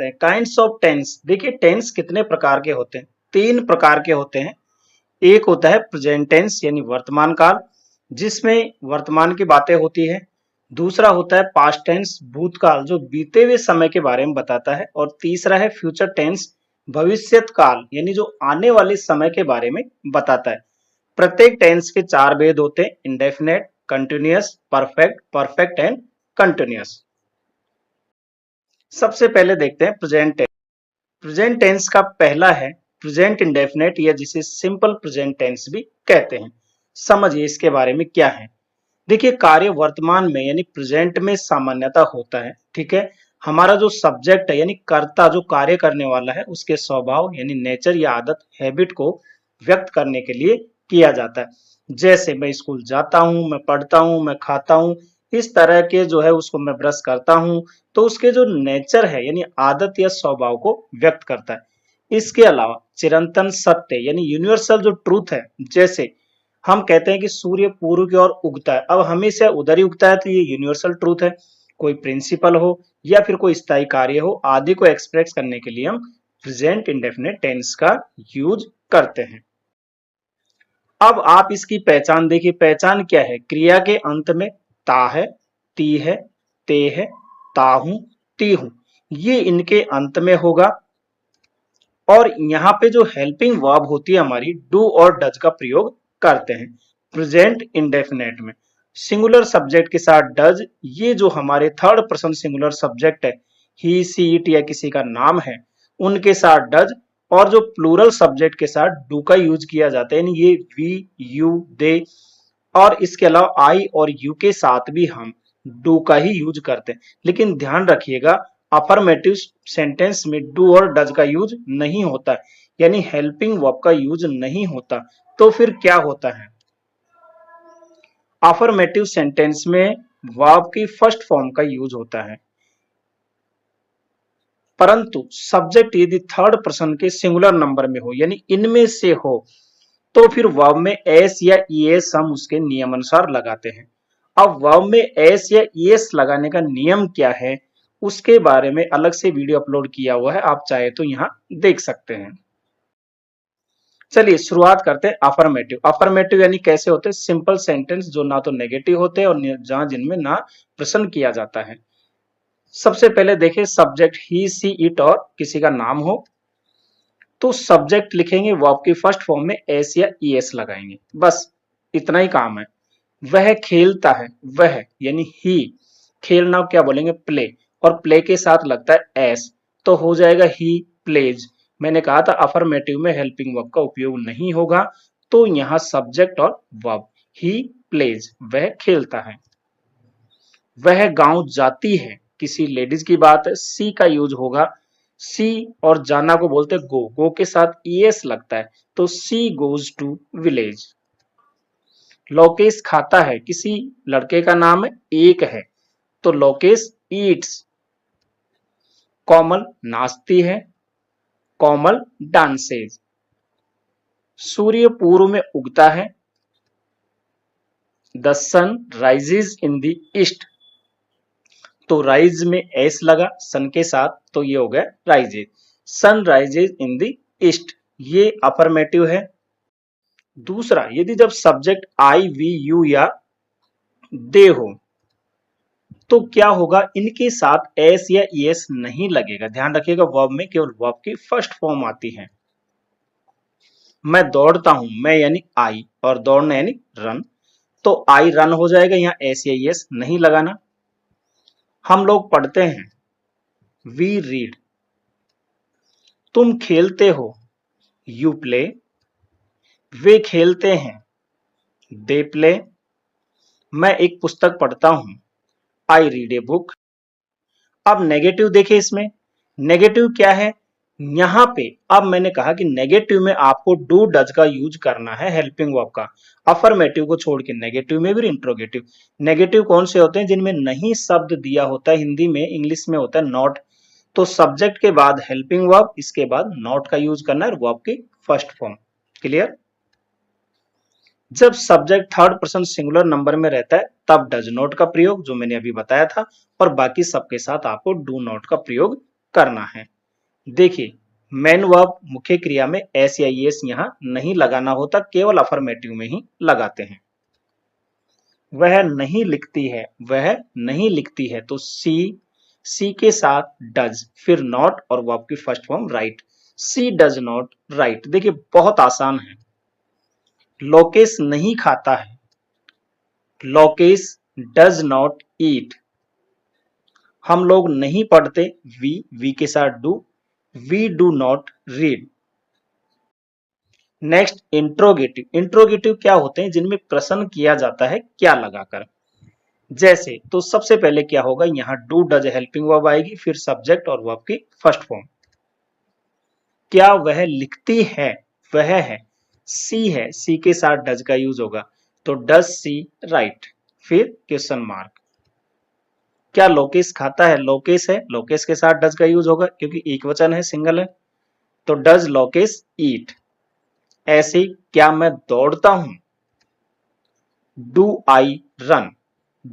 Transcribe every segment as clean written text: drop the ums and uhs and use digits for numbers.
करते हैं kinds of tense. देखिए टेंस कितने प्रकार के होते हैं, 3 प्रकार के होते हैं। एक होता है प्रेजेंट टेंस यानी वर्तमान काल, जिसमें वर्तमान की बातें होती है। दूसरा होता है पास्ट टेंस भूतकाल, जो बीते हुए समय के बारे में बताता है। और तीसरा है फ्यूचर टेंस भविष्यत काल, यानी जो आने वाले समय के बारे में बताता है। प्रत्येक टेंस के 4 भेद होते हैं, indefinite, continuous, perfect, perfect and continuous. सबसे पहले देखते हैं प्रेजेंट टेंस। प्रेजेंट टेंस का पहला है प्रेजेंट इंडेफिनेट, या जिसे सिंपल प्रेजेंट टेंस भी कहते हैं। समझिए इसके बारे में क्या है। देखिए कार्य वर्तमान में यानी प्रेजेंट में सामान्यतः होता है, ठीक है। हमारा जो सब्जेक्ट है यानी कर्ता, जो कार्य करने वाला है, उसके स्वभाव यानी नेचर या आदत, हैबिट को व्यक्त करने के लिए किया जाता है। जैसे मैं स्कूल जाता हूँ, मैं पढ़ता हूँ, मैं खाता हूँ, इस तरह के जो है उसको मैं ब्रश करता हूँ, तो उसके जो नेचर है यानी आदत या स्वभाव को व्यक्त करता है। इसके अलावा चिरंतन सत्य यानी यूनिवर्सल जो ट्रूथ है, जैसे हम कहते हैं कि सूर्य पूर्व की ओर उगता है, अब हमेशा उधर ही उगता है, तो ये यूनिवर्सल ट्रूथ है। कोई प्रिंसिपल हो या फिर कोई स्थायी कार्य हो आदि को एक्सप्रेस करने के लिए हम प्रेजेंट इंडेफिनिट टेंस का यूज करते हैं। अब आप इसकी पहचान देखिए, पहचान क्या है। क्रिया के अंत में ता है, ती है, ते है, ताहू, ती हूं, ये इनके अंत में होगा। और यहाँ पे जो हेल्पिंग वर्ब होती है हमारी, डू और डज का प्रयोग करते हैं प्रेजेंट इंडेफिनेट में। सिंगुलर सब्जेक्ट के साथ डज, ये जो हमारे थर्ड पर्सन सिंगुलर सब्जेक्ट है, ही, सी, इट या किसी का नाम है, उनके साथ डज। और जो प्लूरल सब्जेक्ट के साथ डू का यूज किया जाता है, यानी ये वी, यू, दे। और इसके अलावा आई और यू के साथ भी हम डू का ही यूज करते हैं। लेकिन ध्यान रखिएगा अफर्मेटिव सेंटेंस में डू और डज का यूज नहीं होता है, यानी हेल्पिंग वर्ब का यूज नहीं होता। तो फिर क्या होता है, अफर्मेटिव सेंटेंस में वर्ब की फर्स्ट फॉर्म का यूज होता है, परंतु सब्जेक्ट यदि थर्ड पर्सन के सिंगुलर नंबर में हो यानी इनमें से हो, तो फिर वर्ब में एस या ईएस हम उसके नियम अनुसार लगाते हैं। अब वर्ब में एस या ईएस लगाने का नियम क्या है, उसके बारे में अलग से वीडियो अपलोड किया हुआ है, आप चाहे तो यहाँ देख सकते हैं। चलिए शुरुआत करते हैं अफर्मेटिव। अफर्मेटिव यानी कैसे होते हैं, सिंपल सेंटेंस जो ना तो नेगेटिव होते हैं और जहां जिनमें ना प्रश्न किया जाता है। सबसे पहले देखिए सब्जेक्ट ही, सी, इट और किसी का नाम हो, तो सब्जेक्ट लिखेंगे, वर्ब की फर्स्ट फॉर्म में एस या ईएस लगाएंगे, बस इतना ही काम है। वह खेलता है, वह यानी ही, खेलना क्या बोलेंगे, प्ले, और प्ले के साथ लगता है एस, तो हो जाएगा ही प्लेज। मैंने कहा था अफर्मेटिव में हेल्पिंग वर्ब का उपयोग नहीं होगा, तो यहां सब्जेक्ट और वर्ब, ही प्लेज, वह खेलता है। वह गांव जाती है, किसी लेडीज की बात है, सी का यूज होगा। सी और जाना को बोलते हैं गो, गो के साथ ईएस लगता है, तो she goes to village. Lokesh खाता है, किसी लड़के का नाम है, एक है, तो लोकेश ईट्स। कोमल नाचती है, कोमल डांसेज। सूर्य पूर्व में उगता है, the sun rises in the east, तो राइज में एस लगा सन के साथ, तो ये हो गया rises, sun rises in the east, ये अफर्मेटिव है। दूसरा, यदि जब सब्जेक्ट आई, वी, यू या दे हो, तो क्या होगा, इनके साथ एस या ईएस नहीं लगेगा। ध्यान रखिएगा वर्ब में केवल वर्ब की फर्स्ट फॉर्म आती है। मैं दौड़ता हूं, मैं यानी आई और दौड़ना यानी रन, तो आई रन हो जाएगा, यहां एस या ईएस नहीं लगाना। हम लोग पढ़ते हैं, वी रीड। तुम खेलते हो, यू प्ले। वे खेलते हैं, दे प्ले। मैं एक पुस्तक पढ़ता हूं, आई रीड ए बुक। अब नेगेटिव देखिए, इसमें नेगेटिव क्या है, यहां पे अब मैंने कहा कि नेगेटिव में आपको डू डज का यूज करना है हेल्पिंग वर्ब का, अफर्मेटिव को छोड़ के। नेगेटिव में भी इंट्रोगेटिव। नेगेटिव कौन से होते हैं, जिनमें नहीं शब्द दिया होता है, हिंदी में, इंग्लिश में होता है नॉट, तो सब्जेक्ट के बाद हेल्पिंग वर्ब, इसके बाद नॉट का यूज करना है, वर्ब की फर्स्ट फॉर्म। क्लियर। जब subject third person singular number में रहता है, तब डज नॉट का प्रयोग, जो मैंने अभी बताया था, और बाकी सबके साथ आपको डू नॉट का प्रयोग करना है। देखिए मेन वर्ब मुख्य क्रिया में एस या एस यहाँ नहीं लगाना होता, केवल अफर्मेटिव में ही लगाते हैं। वह नहीं लिखती है, वह नहीं लिखती है, तो सी के साथ डज, फिर नॉट और वर्ब की first form right. She does not write. देखिए बहुत आसान है। लोकेश नहीं खाता है, लोकेश डज नॉट ईट। हम लोग नहीं पढ़ते, वी के साथ do, we do not read. Next interrogative. Interrogative क्या होते हैं? जिनमें प्रश्न किया जाता है क्या लगाकर। जैसे तो सबसे पहले क्या होगा, यहाँ डू डज हेल्पिंग वर्ब आएगी, फिर सब्जेक्ट और वर्ब की फर्स्ट फॉर्म। क्या वह लिखती है? वह है, सी है, सी के साथ डज का यूज होगा, तो डज सी राइट, फिर क्वेश्चन मार्क। क्या लोकेश खाता है? लोकेश है, लोकेश के साथ डज का यूज होगा क्योंकि एक वचन है, सिंगल है, तो डज लोकेश ईट। ऐसे ही क्या मैं दौड़ता हूं? Do I run,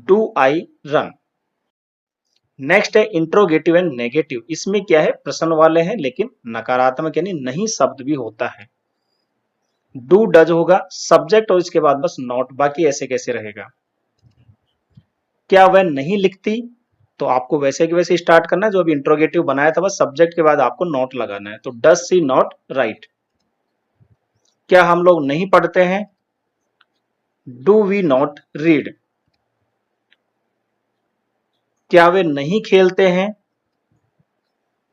do I run. Next है इंट्रोगेटिव एंड नेगेटिव। इसमें क्या है, प्रश्न वाले हैं लेकिन नकारात्मक यानी नहीं शब्द भी होता है। डू डज होगा, सब्जेक्ट और इसके बाद बस नॉट, बाकी ऐसे कैसे रहेगा। क्या वह नहीं लिखती? तो आपको वैसे के वैसे स्टार्ट करना है जो अभी इंट्रोगेटिव बनाया था, बस सब्जेक्ट के बाद आपको नॉट लगाना है, तो डज सी नॉट राइट। क्या हम लोग नहीं पढ़ते हैं? Do we not read. क्या वे नहीं खेलते हैं?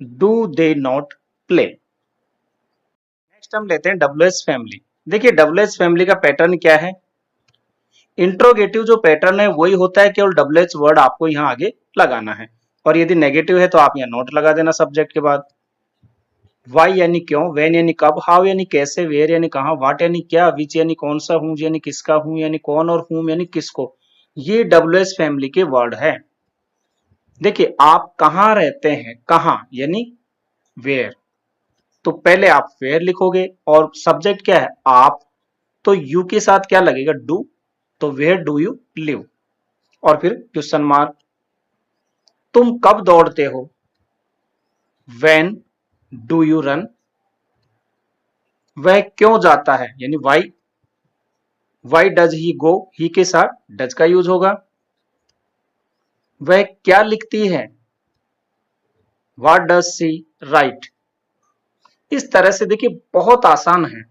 Do they not play. Next हम लेते हैं डब्ल्यूएच फैमिली। देखिए डब्ल्यूएच फैमिली का पैटर्न क्या है? इंट्रोगेटिव जो पैटर्न है वही होता है, केवल डब्ल्यूएच वर्ड आपको यहाँ आगे लगाना है, और यदि नेगेटिव है तो आप यहाँ नॉट लगा देना सब्जेक्ट के बाद। वाई यानी क्यों, वेन यानी कब, हाउ यानी कैसे, वेयर यानी कहाँ, व्हाट यानी क्या, विच यानी कौन सा, हूँ यानी किसका हूँ यानी कौन, और हुम यानी किसको। ये डब्ल्यूएच फैमिली के वर्ड है। देखिए आप कहाँ रहते हैं, कहाँ यानी वेयर, तो पहले आप वेयर लिखोगे और सब्जेक्ट क्या है, आप, तो यू के साथ क्या लगेगा, डू, तो वेयर डू यू लिव, और फिर क्वेश्चन मार्क। तुम कब दौड़ते हो? When do you run. वह क्यों जाता है यानी वाई डज ही गो, ही के साथ डज का यूज होगा। वह क्या लिखती है? What does she right. इस तरह से देखिए बहुत आसान है।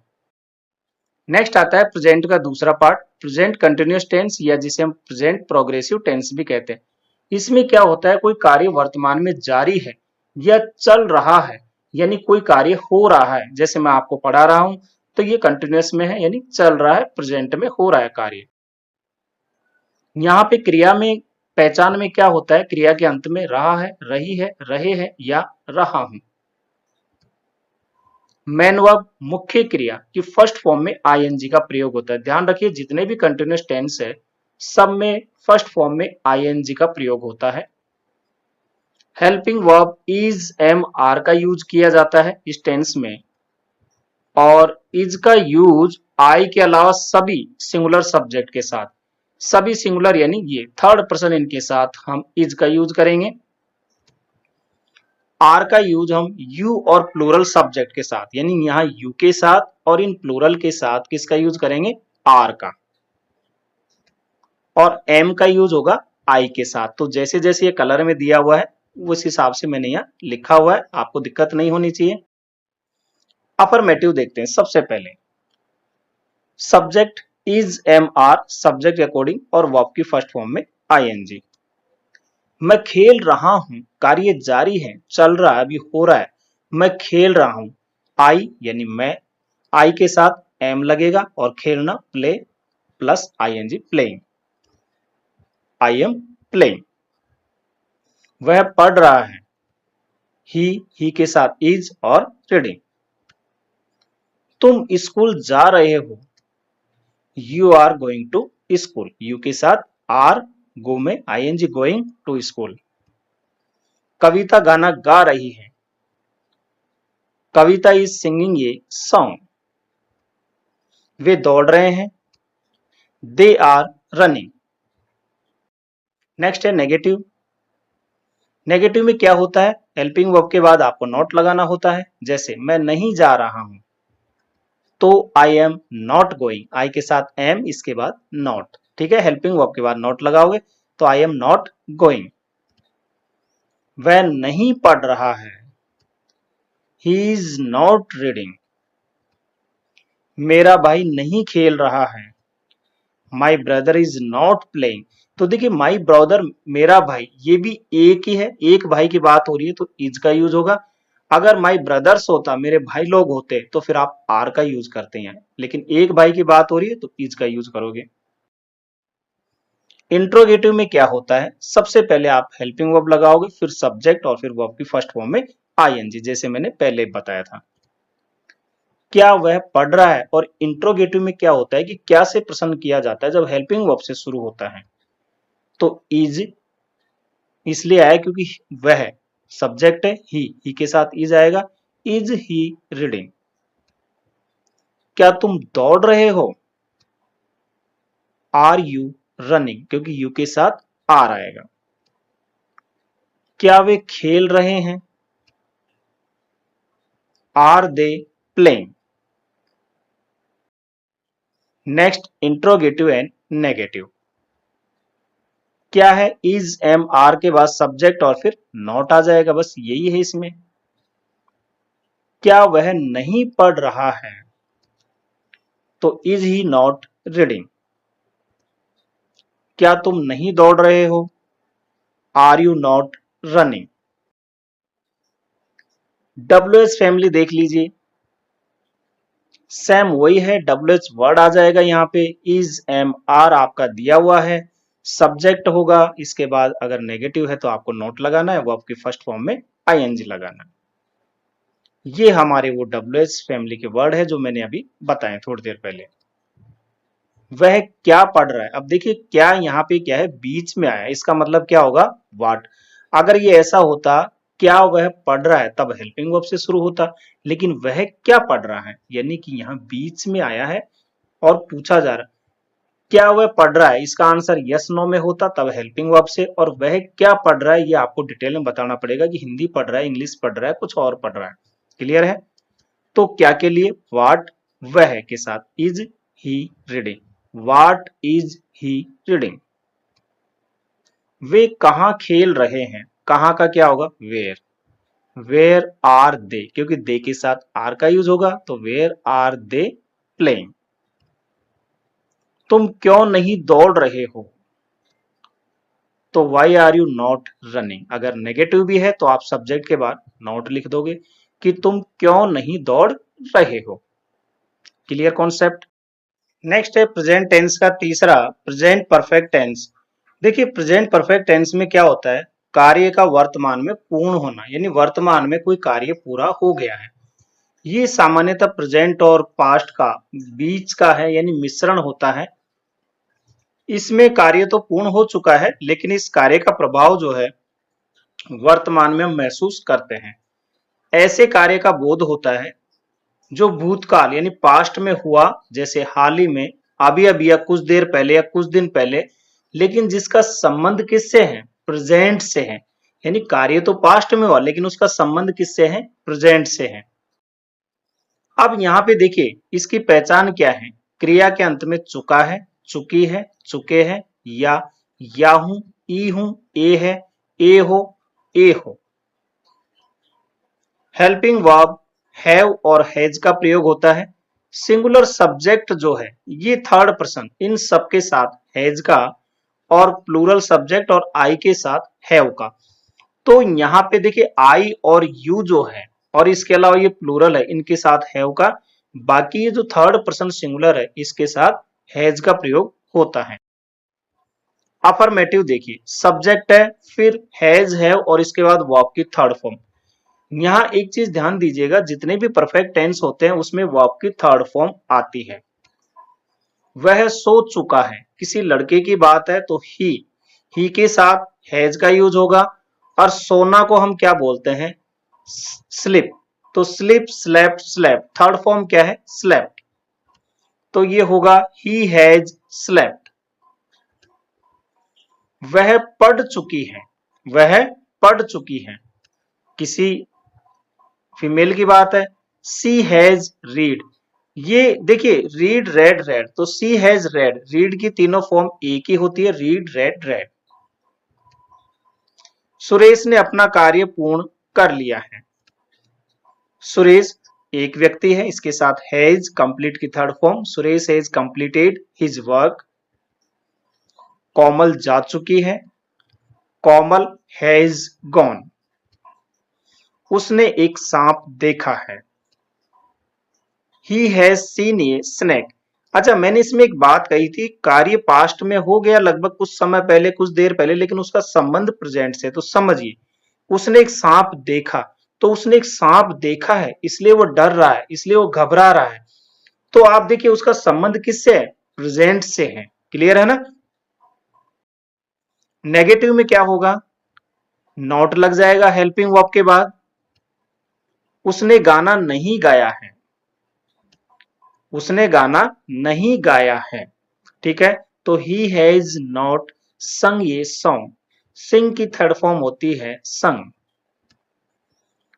नेक्स्ट आता है प्रेजेंट का दूसरा पार्ट, प्रेजेंट कंटिन्यूअस टेंस, या जिसे हम प्रेजेंट प्रोग्रेसिव टेंस भी कहते हैं। इसमें क्या होता है, कोई कार्य वर्तमान में जारी है या चल रहा है, यानी कोई कार्य हो रहा है। जैसे मैं आपको पढ़ा रहा हूं तो ये कंटिन्यूअस में है, यानी चल रहा है, प्रेजेंट में हो रहा है कार्य। यहाँ पे क्रिया में पहचान में क्या होता है, क्रिया के अंत में रहा है, रही है, रहे हैं या रहा हूं। मेन वर्ब मुख्य क्रिया की फर्स्ट फॉर्म में आईएनजी का प्रयोग होता है। ध्यान रखिए जितने भी कंटिन्यूअस टेंस है सब में फर्स्ट फॉर्म में आईएनजी का प्रयोग होता है। Helping verb is am are का यूज किया जाता है इस टेंस में, और इज का यूज आई के अलावा सभी सिंगुलर सब्जेक्ट के साथ, सभी सिंगुलर यानी ये थर्ड पर्सन इनके साथ हम इज का यूज करेंगे। आर का यूज हम यू और प्लूरल सब्जेक्ट के साथ, यानी यहाँ यू के साथ और इन प्लूरल के साथ किसका यूज करेंगे, आर का। और एम का यूज होगा आई के साथ। तो जैसे जैसे ये कलर में दिया हुआ है उस हिसाब से मैंने यहाँ लिखा हुआ है, आपको दिक्कत नहीं होनी चाहिए। अफर्मेटिव देखते हैं। सबसे पहले subject is am are, subject according और वर्ब की फर्स्ट फॉर्म में आईएनजी। मैं खेल रहा हूं, कार्य जारी है, चल रहा है, अभी हो रहा है, मैं खेल रहा हूं। आई यानी मैं, आई के साथ एम लगेगा और खेलना play plus ING, playing, I am playing. वह पढ़ रहा है, ही के साथ इज और रीडिंग। तुम स्कूल जा रहे हो, you are going to school, you के साथ आर, गो में ING, going to school. Kavita गाना गा रही है, Kavita is singing a song. वे दौड़ रहे हैं, दे आर रनिंग। नेक्स्ट है नेगेटिव। नेगेटिव में क्या होता है, हेल्पिंग वर्ब के बाद आपको नॉट लगाना होता है। जैसे मैं नहीं जा रहा हूं, तो आई एम नॉट गोइंग, आई के साथ एम, इसके बाद नॉट, ठीक है, हेल्पिंग वर्ब के बाद नॉट लगाओगे तो आई एम नॉट गोइंग। वह नहीं पढ़ रहा है, ही इज नॉट रीडिंग। मेरा भाई नहीं खेल रहा है, my brother is not playing. तो देखिए माई ब्रदर, मेरा भाई, ये भी एक ही है, एक भाई की बात हो रही है तो इज का यूज होगा। अगर माई ब्रदर्स होता, मेरे भाई लोग होते, तो फिर आप आर का यूज करते हैं, लेकिन एक भाई की बात हो रही है तो इज का यूज करोगे। इंट्रोगेटिव में क्या होता है, सबसे पहले आप हेल्पिंग वर्ब लगाओगे, फिर सब्जेक्ट और फिर वर्ब की फर्स्ट फॉर्म में आईएनजी, जैसे मैंने पहले बताया था। क्या वह पढ़ रहा है, और इंट्रोगेटिव में क्या होता है कि क्या से प्रश्न किया जाता है जब हेल्पिंग वर्ब से शुरू होता है, तो इज इसलिए आया क्योंकि वह सब्जेक्ट है, ही के साथ इज आएगा। Is he reading. क्या तुम दौड़ रहे हो, आर यू रनिंग, क्योंकि यू के साथ आर आएगा। क्या वे खेल रहे हैं, are they playing. Next, interrogative and negative. क्या है, इज एम आर के बाद सब्जेक्ट और फिर नॉट आ जाएगा, बस यही है इसमें। क्या वह नहीं पढ़ रहा है, तो इज ही नॉट रीडिंग। क्या तुम नहीं दौड़ रहे हो, are you not running. WH family देख लीजिए, सेम वही है, डब्ल्यूएच वर्ड आ जाएगा यहाँ पे, इज एम आर आपका दिया हुआ है, सब्जेक्ट होगा, इसके बाद अगर नेगेटिव है तो आपको नोट लगाना है, वो आपकी फर्स्ट फॉर्म में आईएनजी लगाना है। ये हमारे वो डब्ल्यूएच फैमिली के वर्ड है जो मैंने अभी बताए थोड़ी देर पहले। वह क्या पढ़ रहा है, अब देखिए क्या यहाँ पे क्या है, बीच में आया, इसका मतलब क्या होगा, व्हाट। अगर ये ऐसा होता, क्या वह पढ़ रहा है, तब हेल्पिंग वर्ब से शुरू होता, लेकिन वह क्या पढ़ रहा है, यानी कि यहाँ बीच में आया है और पूछा जा रहा है क्या वह पढ़ रहा है, इसका आंसर यस नो में होता तब हेल्पिंग वर्ब से, और वह क्या पढ़ रहा है ये आपको डिटेल में बताना पड़ेगा कि हिंदी पढ़ रहा है, इंग्लिश पढ़ रहा है, कुछ और पढ़ रहा है। क्लियर है, तो क्या के लिए, व्हाट, वह के साथ is he reading, what is he reading. वे कहाँ खेल रहे हैं, कहाँ का क्या होगा, वेयर, वेयर आर दे, क्योंकि दे के साथ आर का यूज होगा तो वेयर आर दे प्लेइंग। तुम क्यों नहीं दौड़ रहे हो, तो why are you not running. अगर नेगेटिव भी है तो आप सब्जेक्ट के बाद नॉट लिख दोगे कि तुम क्यों नहीं दौड़ रहे हो। Clear concept. नेक्स्ट है प्रेजेंट टेंस का तीसरा, प्रेजेंट परफेक्ट टेंस। देखिए प्रेजेंट परफेक्ट टेंस में क्या होता है, कार्य का वर्तमान में पूर्ण होना, यानी वर्तमान में कोई कार्य पूरा हो गया है। ये सामान्यतः प्रेजेंट और पास्ट का बीच का है, यानी मिश्रण होता है। इसमें कार्य तो पूर्ण हो चुका है, लेकिन इस कार्य का प्रभाव जो है वर्तमान में हम महसूस करते हैं। ऐसे कार्य का बोध होता है जो भूतकाल यानी पास्ट में हुआ, जैसे हाल ही में, अभी अभी, या कुछ देर पहले, या कुछ दिन पहले, लेकिन जिसका संबंध किससे है, प्रेजेंट से है। यानी कार्य तो पास्ट में हुआ लेकिन उसका संबंध किससे है, प्रेजेंट से है। अब यहाँ पे देखिए इसकी पहचान क्या है, क्रिया के अंत में चुका है, चुकी है, चुके हैं, या हूं, ई हूं, ए है, ए हो, ए हो। हेल्पिंग वर्ब हैव और हैज का प्रयोग होता है। सिंगुलर सब्जेक्ट जो है ये थर्ड पर्सन इन सबके साथ हैज का, और प्लूरल सब्जेक्ट और आई के साथ हैव का। तो यहाँ पे देखिए आई और यू जो है, और इसके अलावा ये प्लूरल है, इनके साथ हैव का। बाकी ये जो थर्ड पर्सन सिंगुलर है इसके साथ हैज का प्रयोग होता है। अफर्मेटिव देखिए, सब्जेक्ट है, फिर हैज, हैव, और इसके बाद वर्ब की थर्ड फॉर्म। यहाँ एक चीज ध्यान दीजिएगा, जितने भी परफेक्ट टेंस होते हैं उसमें वर्ब की थर्ड फॉर्म आती है। वह सो चुका है, किसी लड़के की बात है तो ही के साथ हैज का यूज होगा, और सोना को हम क्या बोलते हैं, स्लिप। तो slip, slept, slept, third form क्या है, स्लेप्ट। तो ये होगा ही हैज स्लेप्ट। वह पढ़ चुकी है, वह पढ़ चुकी हैं। किसी फीमेल की बात है, शी हैज रीड। ये देखिए रीड रेड रेड, तो शी हैज रेड, रीड की तीनों फॉर्म एक ही होती है, रीड रेड रेड। सुरेश ने अपना कार्य पूर्ण कर लिया है। सुरेश एक व्यक्ति है, इसके साथ हैज कंप्लीट की third form, Suresh has completed his work. Komal जा चुकी है, कोमल हैज गॉन। उसने एक सांप देखा है, he has seen a snake. अच्छा, मैंने इसमें एक बात कही थी, कार्य पास्ट में हो गया लगभग कुछ समय पहले, कुछ देर पहले, लेकिन उसका संबंध प्रेजेंट से। तो समझिए, उसने एक सांप देखा, तो उसने एक सांप देखा है इसलिए वो डर रहा है, इसलिए वो घबरा रहा है। तो आप देखिए उसका संबंध किससे है? प्रेजेंट से है। क्लियर है ना? नेगेटिव में क्या होगा? नॉट लग जाएगा हेल्पिंग वर्ब के बाद। उसने गाना नहीं गाया है, उसने गाना नहीं गाया है। ठीक है, तो ही हैज नॉट संग ये सॉन्ग। सिंग की थर्ड फॉर्म होती है संग।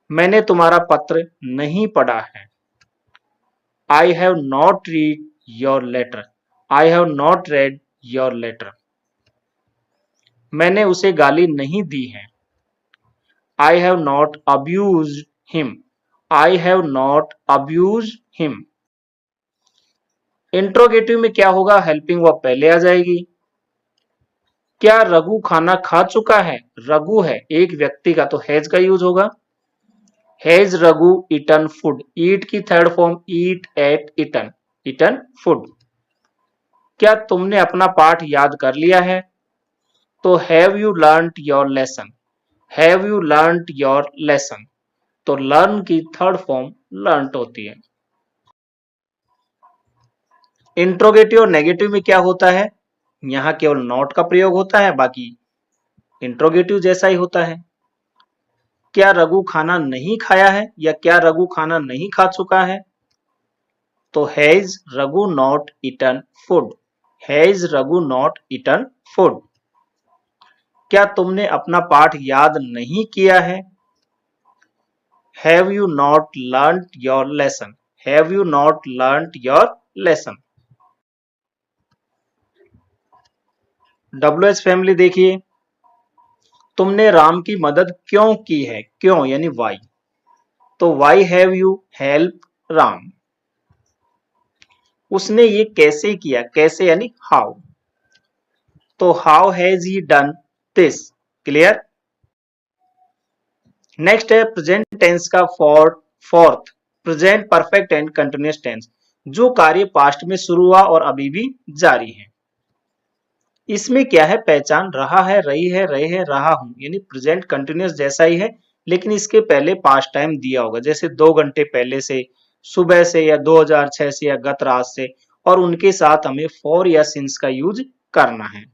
मैंने तुम्हारा पत्र नहीं पढ़ा है, I have not read your letter. I have not read your letter. मैंने उसे गाली नहीं दी है, I have not abused him. I have not abused him. Interrogative में क्या होगा? हेल्पिंग वर्ब पहले आ जाएगी। क्या रघु खाना खा चुका है? रघु है एक व्यक्ति का, तो हैज का यूज होगा। Has Raghu eaten food. Eat की third form eat, ate, eaten. Eaten food. क्या तुमने अपना पाठ याद कर लिया है? तो have you learned your lesson. Have you learned your lesson. तो लर्न की थर्ड फॉर्म लर्नड होती है। इंट्रोगेटिव और नेगेटिव में क्या होता है? यहां केवल नॉट का प्रयोग होता है, बाकी इंट्रोगेटिव जैसा ही होता है। क्या रघु खाना नहीं खाया है, या क्या रघु खाना नहीं खा चुका है? तो has Raghu not eaten food. Has Raghu not eaten food. क्या तुमने अपना पाठ याद नहीं किया है? Have you not learned your lesson. Have you not learned your lesson. WH family देखिए, तुमने राम की मदद क्यों की है? क्यों यानी वाई। तो why have you help Ram. उसने ये कैसे किया? कैसे यानी हाउ। तो how has he done this. Clear? Next है प्रेजेंट टेंस का fourth, present perfect and continuous tense, जो कार्य पास्ट में शुरू हुआ और अभी भी जारी है। इसमें क्या है? पहचान रहा है, रही है, रहे हैं, रहा हूं, यानी प्रेजेंट कंटिन्यूअस जैसा ही है, लेकिन इसके पहले पास्ट टाइम दिया होगा, जैसे 2 घंटे पहले से, सुबह से, या 2006 से, या गत रात से। और उनके साथ हमें फॉर या सिंस का यूज करना है।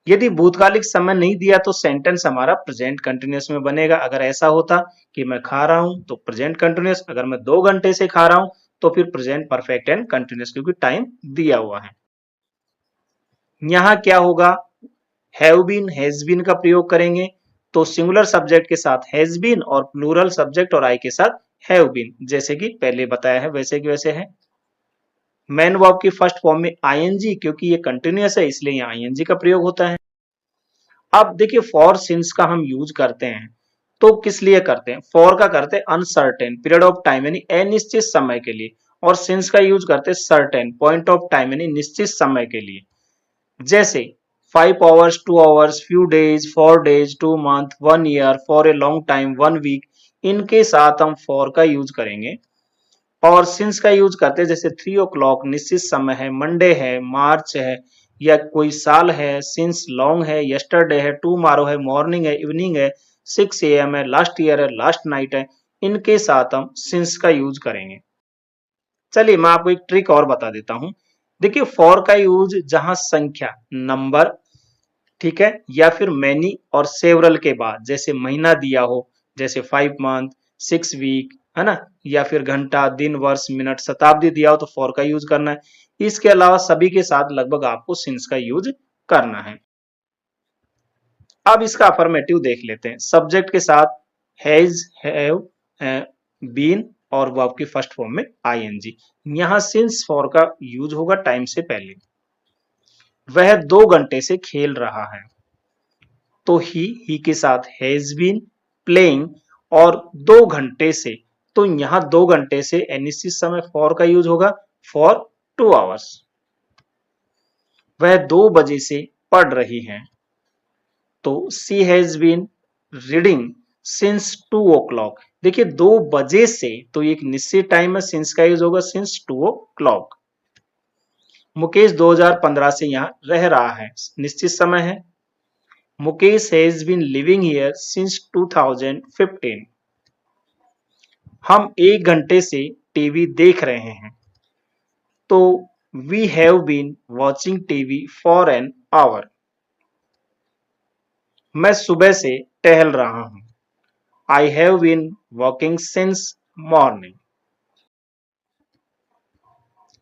यदि भूतकालिक समय नहीं दिया तो सेंटेंस हमारा प्रेजेंट कंटिन्यूअस में बनेगा। अगर ऐसा होता कि मैं खा रहा हूं तो प्रेजेंट कंटिन्यूअस, अगर मैं 2 घंटे से खा रहा हूं तो फिर प्रेजेंट परफेक्ट एंड कंटिन्यूअस, क्योंकि टाइम दिया हुआ है। यहां क्या होगा? हैव बीन, हैज बीन का प्रयोग करेंगे, तो सिंगुलर सब्जेक्ट के साथ हैज बीन और प्लूरल सब्जेक्ट और आई के साथ हैव बीन, जैसे कि पहले बताया है वैसे कि वैसे है। मैन वर्ब की फर्स्ट फॉर्म में आईएनजी, क्योंकि ये कंटिन्यूअस है इसलिए यहाँ आईएनजी का प्रयोग होता है। अब देखिए फॉर सिंस का हम यूज करते हैं तो किस लिए करते हैं? फॉर का करते हैं अनसर्टेन पीरियड ऑफ टाइम यानी अनिश्चित समय के लिए, और सिंस का यूज करते हैं सर्टेन पॉइंट ऑफ टाइम यानी निश्चित समय के लिए। जैसे 5 hours, 2 hours, few days, 4 days, 2 month, 1 year, for a long time, 1 week, इनके साथ हम for का यूज करेंगे। और सिंस का यूज करते हैं जैसे 3 o'clock निश्चित समय है, मंडे है, मार्च है, या कोई साल है, सिंस लॉन्ग है, यस्टरडे है, टुमारो है, मॉर्निंग है, इवनिंग है, 6 AM है, लास्ट ईयर है, लास्ट नाइट है, इनके साथ हम सिंस का यूज करेंगे। चलिए मैं आपको एक ट्रिक और बता देता हूं। देखिए फॉर का यूज जहां संख्या, नंबर, ठीक है, या फिर मैनी और सेवरल के बाद, जैसे महीना दिया हो, जैसे 5 मंथ, 6 वीक, है ना, या फिर घंटा, दिन, वर्ष, मिनट, शताब्दी दिया हो तो फॉर का यूज करना है। इसके अलावा सभी के साथ लगभग आपको सिंस का यूज करना है। अब इसका अफर्मेटिव देख लेते हैं। सब्जेक्ट के साथ हैज, हैव, बीन और वर्ब की फर्स्ट फॉर्म में आईएनजी। यहां सिंस फॉर का यूज होगा टाइम से पहले। वह 2 घंटे से खेल रहा है, तो ही के साथ हैज बीन प्लेइंग और 2 घंटे से, तो यहां 2 घंटे से अनिश्चित समय फॉर का यूज होगा फॉर 2 आवर्स। वह 2 बजे से पढ़ रही है, तो she has been reading since 2 o'clock। देखिए 2 बजे से, तो एक निश्चित टाइम है, सिंस का यूज होगा सिंस 2 o'clock। मुकेश 2015 से यहां रह रहा है, निश्चित समय है। Mukesh has been living here since 2015। हम 1 घंटे से टीवी देख रहे हैं, तो we have been watching TV for an hour. मैं सुबह से टहल रहा हूं, I have been walking since morning.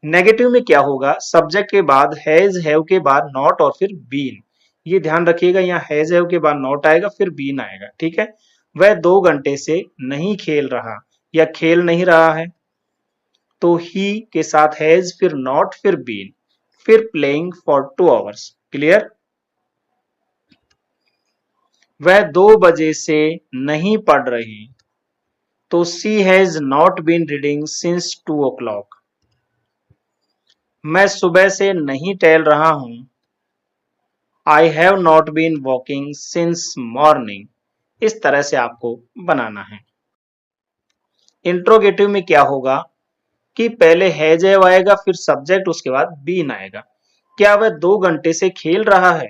Negative में क्या होगा, सब्जेक्ट के बाद हैज, हैव के बाद नॉट और फिर बीन। ये ध्यान रखिएगा, यहाँ हैज हैव के बाद नॉट आएगा फिर बीन आएगा, ठीक है। वह 2 घंटे से नहीं खेल रहा या खेल नहीं रहा है, तो ही के साथ हैज फिर नॉट फिर बीन फिर प्लेइंग फॉर 2 आवर्स। क्लियर। वह 2 बजे से नहीं पढ़ रही, तो she has not been reading since 2 o'clock। मैं सुबह से नहीं टहल रहा हूं, I have not been walking since morning. इस तरह से आपको बनाना है। इंट्रोगेटिव में क्या होगा कि पहले हैज हैव आएगा, फिर सब्जेक्ट, उसके बाद बीन आएगा। क्या वह 2 घंटे से खेल रहा है,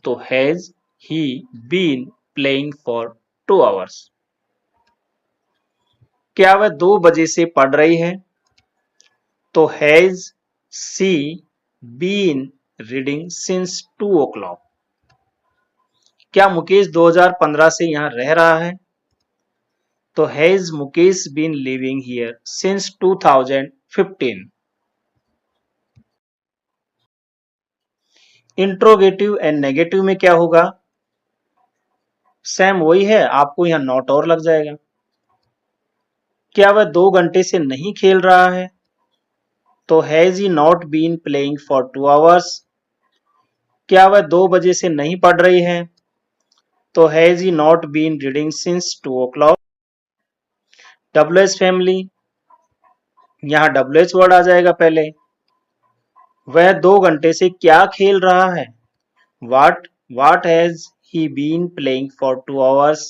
तो has he been playing for 2 hours. क्या वह 2 बजे से पढ़ रही है, तो has she been reading since 2 o'clock। क्या मुकेश 2015 से यहां रह रहा है, तो has Mukesh been living here since 2015। Interrogative and negative में क्या होगा, सेम वही है, आपको यहां नॉट और लग जाएगा। क्या वह 2 घंटे से नहीं खेल रहा है, तो has he not been playing for 2 hours. क्या वह 2 बजे से नहीं पढ़ रही है, तो has he not been reading since 2 o'clock। WH family, यहां WH वर्ड आ जाएगा पहले। वह 2 घंटे से क्या खेल रहा है, What has he been playing for 2 hours?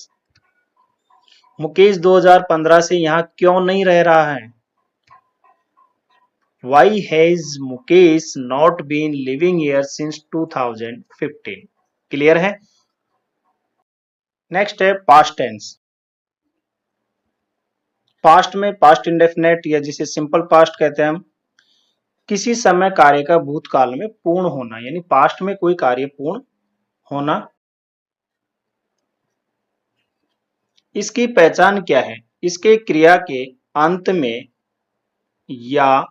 Mukesh 2015 से यहां क्यों नहीं रह रहा है, Why has Mukesh not been living here since 2015? Clear है। नेक्स्ट है पास्ट टेंस। पास्ट में पास्ट इंडेफिनेट या जिसे सिंपल पास्ट कहते हैं हम, किसी समय कार्य का भूतकाल में पूर्ण होना, यानी पास्ट में कोई कार्य पूर्ण होना। इसकी पहचान क्या है, इसके क्रिया के अंत में या,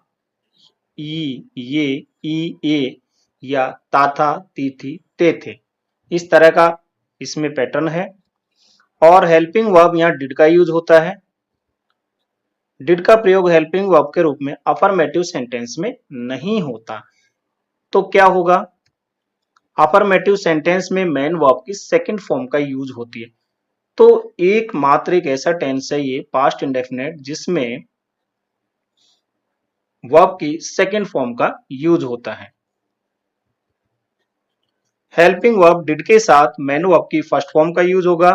ई, ये, ई, ए या ताथा, तीथी, ते थे, इस तरह का इसमें पैटर्न है। और हेल्पिंग वर्ब यहाँ डिड का यूज होता है। डिड का प्रयोग हेल्पिंग वर्ब के रूप में अफर्मेटिव सेंटेंस में नहीं होता। तो क्या होगा, अफर्मेटिव सेंटेंस में मेन वर्ब की सेकंड फॉर्म का यूज होती है। तो एकमात्र एक ऐसा टेंस है ये पास्ट इंडेफिनेट जिसमें वर्ब की सेकंड फॉर्म का यूज होता है। हेल्पिंग वर्ब डिड के साथ मेन वर्ब की फर्स्ट फॉर्म का यूज होगा।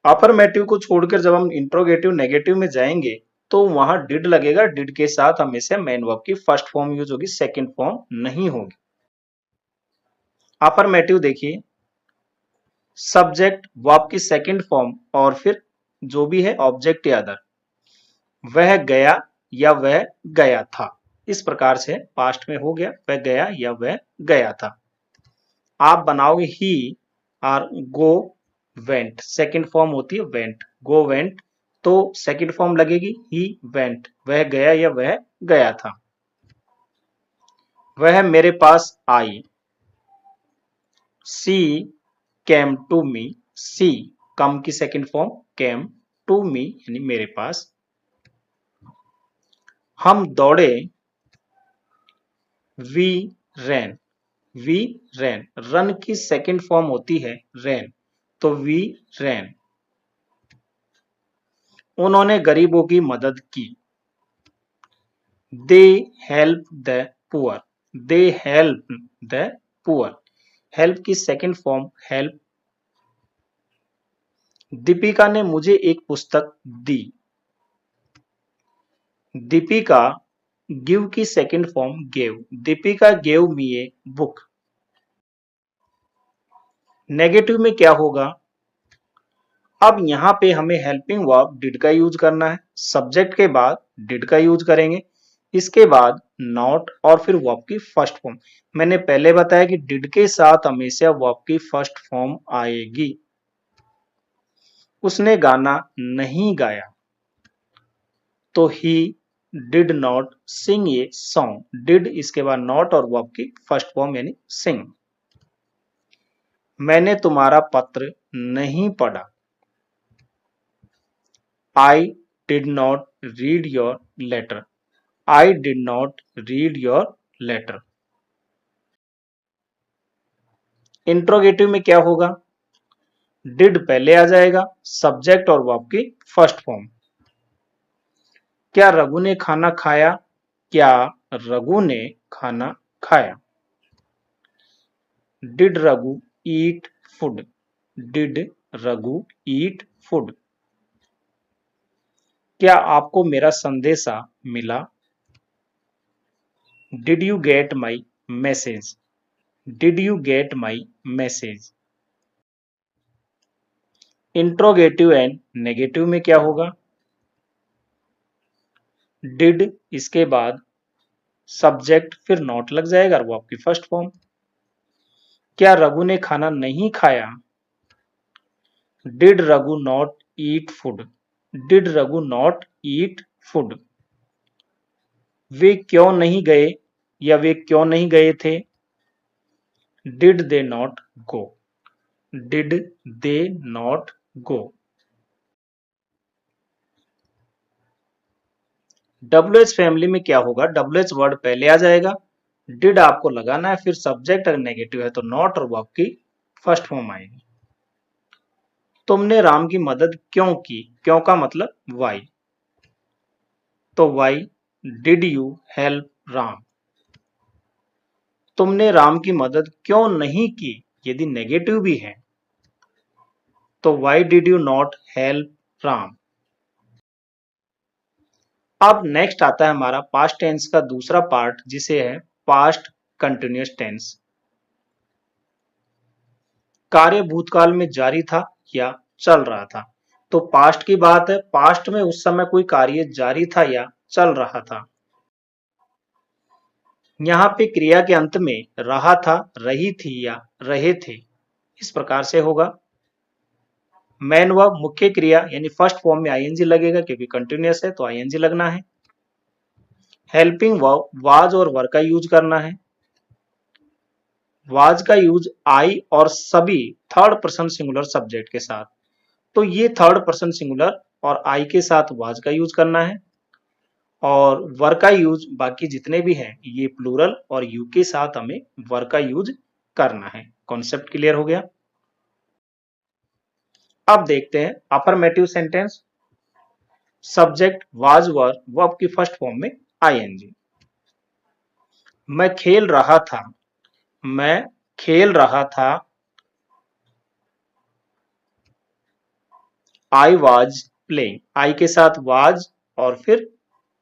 अफर्मेटिव को छोड़कर जब हम इंट्रोगेटिव नेगेटिव में जाएंगे तो वहां डिड लगेगा, डिड के साथ हमेशा मेन वर्ब की फर्स्ट फॉर्म यूज होगी, सेकंड फॉर्म नहीं होगी। अफर्मेटिव देखिए, सब्जेक्ट, वर्ब की सेकंड फॉर्म और फिर जो भी है ऑब्जेक्ट या अदर। वह गया या वह गया था, इस प्रकार से पास्ट में हो गया, वह गया या वह गया था। आप बनाओगे ही और गो वेंट, सेकंड फॉर्म होती है वेंट, गो वेंट, तो सेकंड फॉर्म लगेगी ही वेंट, वह गया या वह गया था। वह मेरे पास आई, सी केम टू मी, सी कम की second form came to me यानी मेरे पास। हम दौड़े, we ran, we ran, run की सेकंड फॉर्म होती है रैन, तो वी रैन। उन्होंने गरीबों की मदद की, they help the poor, they help the poor, help की सेकंड फॉर्म हेल्प। दीपिका ने मुझे एक पुस्तक दी, दीपिका गिव की second form gave, Deepika gave me a book. Negative में क्या होगा? अब यहां पे हमें हेल्पिंग वर्ब डिड का यूज करना है, सब्जेक्ट के बाद डिड का यूज करेंगे, इसके बाद नॉट और फिर वर्ब की फर्स्ट फॉर्म। मैंने पहले बताया कि डिड के साथ हमेशा वर्ब की फर्स्ट फॉर्म आएगी। उसने गाना नहीं गाया, तो he did not sing a song, did इसके बाद नॉट और वर्ब की फर्स्ट फॉर्म यानी सिंग। मैंने तुम्हारा पत्र नहीं पढ़ा, I did not read your letter, I did not read your letter. Interrogative में क्या होगा? डिड पहले आ जाएगा, सब्जेक्ट और वर्ब की फर्स्ट फॉर्म। क्या रघु ने खाना खाया, क्या रघु ने खाना खाया। Did Raghu eat food, did Raghu eat food. क्या आपको मेरा संदेशा मिला, did you get my message, did you get my message. Interrogative and negative में क्या होगा? डिड इसके बाद सब्जेक्ट फिर नॉट लग जाएगा और वो आपकी फर्स्ट फॉर्म। क्या रघु ने खाना नहीं खाया, did Raghu not eat food, did Raghu not eat food. वे क्यों नहीं गए या वे क्यों नहीं गए थे, did they not go, did they not go. WH family में क्या होगा? WH वर्ड पहले आ जाएगा, डिड आपको लगाना है, फिर सब्जेक्ट अगर नेगेटिव है तो नॉट और वर्ब की फर्स्ट फॉर्म आएगी। तुमने राम की मदद क्यों की, क्यों का मतलब वाई, तो why did you help Ram. तुमने राम की मदद क्यों नहीं की, यदि नेगेटिव भी है तो why did you not help Ram. अब नेक्स्ट आता है हमारा पास्ट टेंस का दूसरा पार्ट, जिसे है पास्ट कंटिन्यूअस टेंस। कार्य भूतकाल में जारी था या चल रहा था, तो पास्ट की बात है, पास्ट में उस समय कोई कार्य जारी था या चल रहा था। यहाँ पे क्रिया के अंत में रहा था, रही थी या रहे थे, इस प्रकार से होगा। मेन वर्ब मुख्य क्रिया यानी फर्स्ट फॉर्म में आईएनजी लगेगा, क्योंकि कंटिन्यूअस है तो आईएनजी लगना है। हेल्पिंग वर्ब वाज और वर का यूज करना है। वाज का यूज आई और सभी थर्ड पर्सन सिंगुलर सब्जेक्ट के साथ, तो ये थर्ड पर्सन सिंगुलर और आई के साथ वाज का यूज करना है, और वर का यूज बाकी जितने भी हैं ये प्लूरल और यू के साथ हमें वर का यूज करना है। कॉन्सेप्ट क्लियर हो गया? अब देखते हैं affirmative sentence. Subject was were, verb की फर्स्ट फॉर्म में आईएनजी। मैं खेल रहा था, मैं खेल रहा था, आई वाज प्लेइंग, आई के साथ वाज और फिर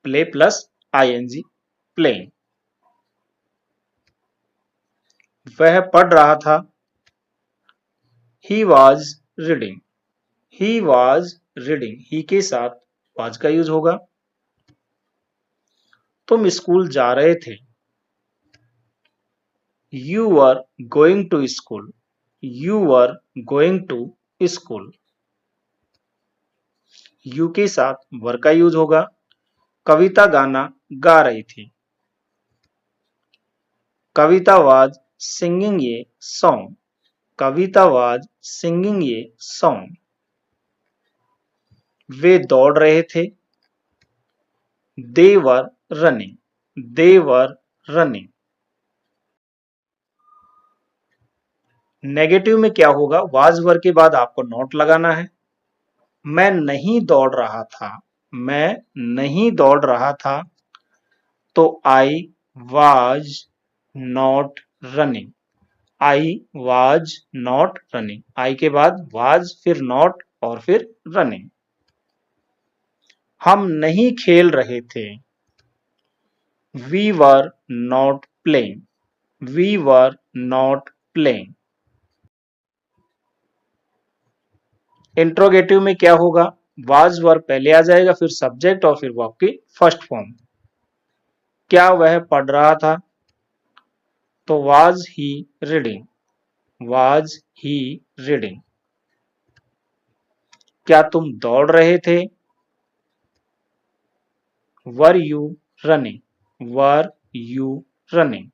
प्ले प्लस आईएनजी प्लेइंग। वह पढ़ रहा था, he was reading, he was reading, he के साथ वाज का यूज होगा। तुम स्कूल जा रहे थे, you were going to school, you were going to school. You के साथ वर का यूज होगा। कविता गाना गा रही थी, Kavita was singing a song, Kavita was singing a song. वे दौड़ रहे थे। They were running, they were running. Negative में क्या होगा, वाज वर के बाद आपको नॉट लगाना है। मैं नहीं दौड़ रहा था, मैं नहीं दौड़ रहा था, तो I was not running, I was not running. I के बाद वाज, फिर नॉट और फिर रनिंग। हम नहीं खेल रहे थे। We were not playing, we were not playing. Interrogative में क्या होगा, वाज वर पहले आ जाएगा, फिर सब्जेक्ट और फिर वर्ब की फर्स्ट फॉर्म। क्या वह पढ़ रहा था, तो was he reading, was he reading. क्या तुम दौड़ रहे थे, were you running, were you running.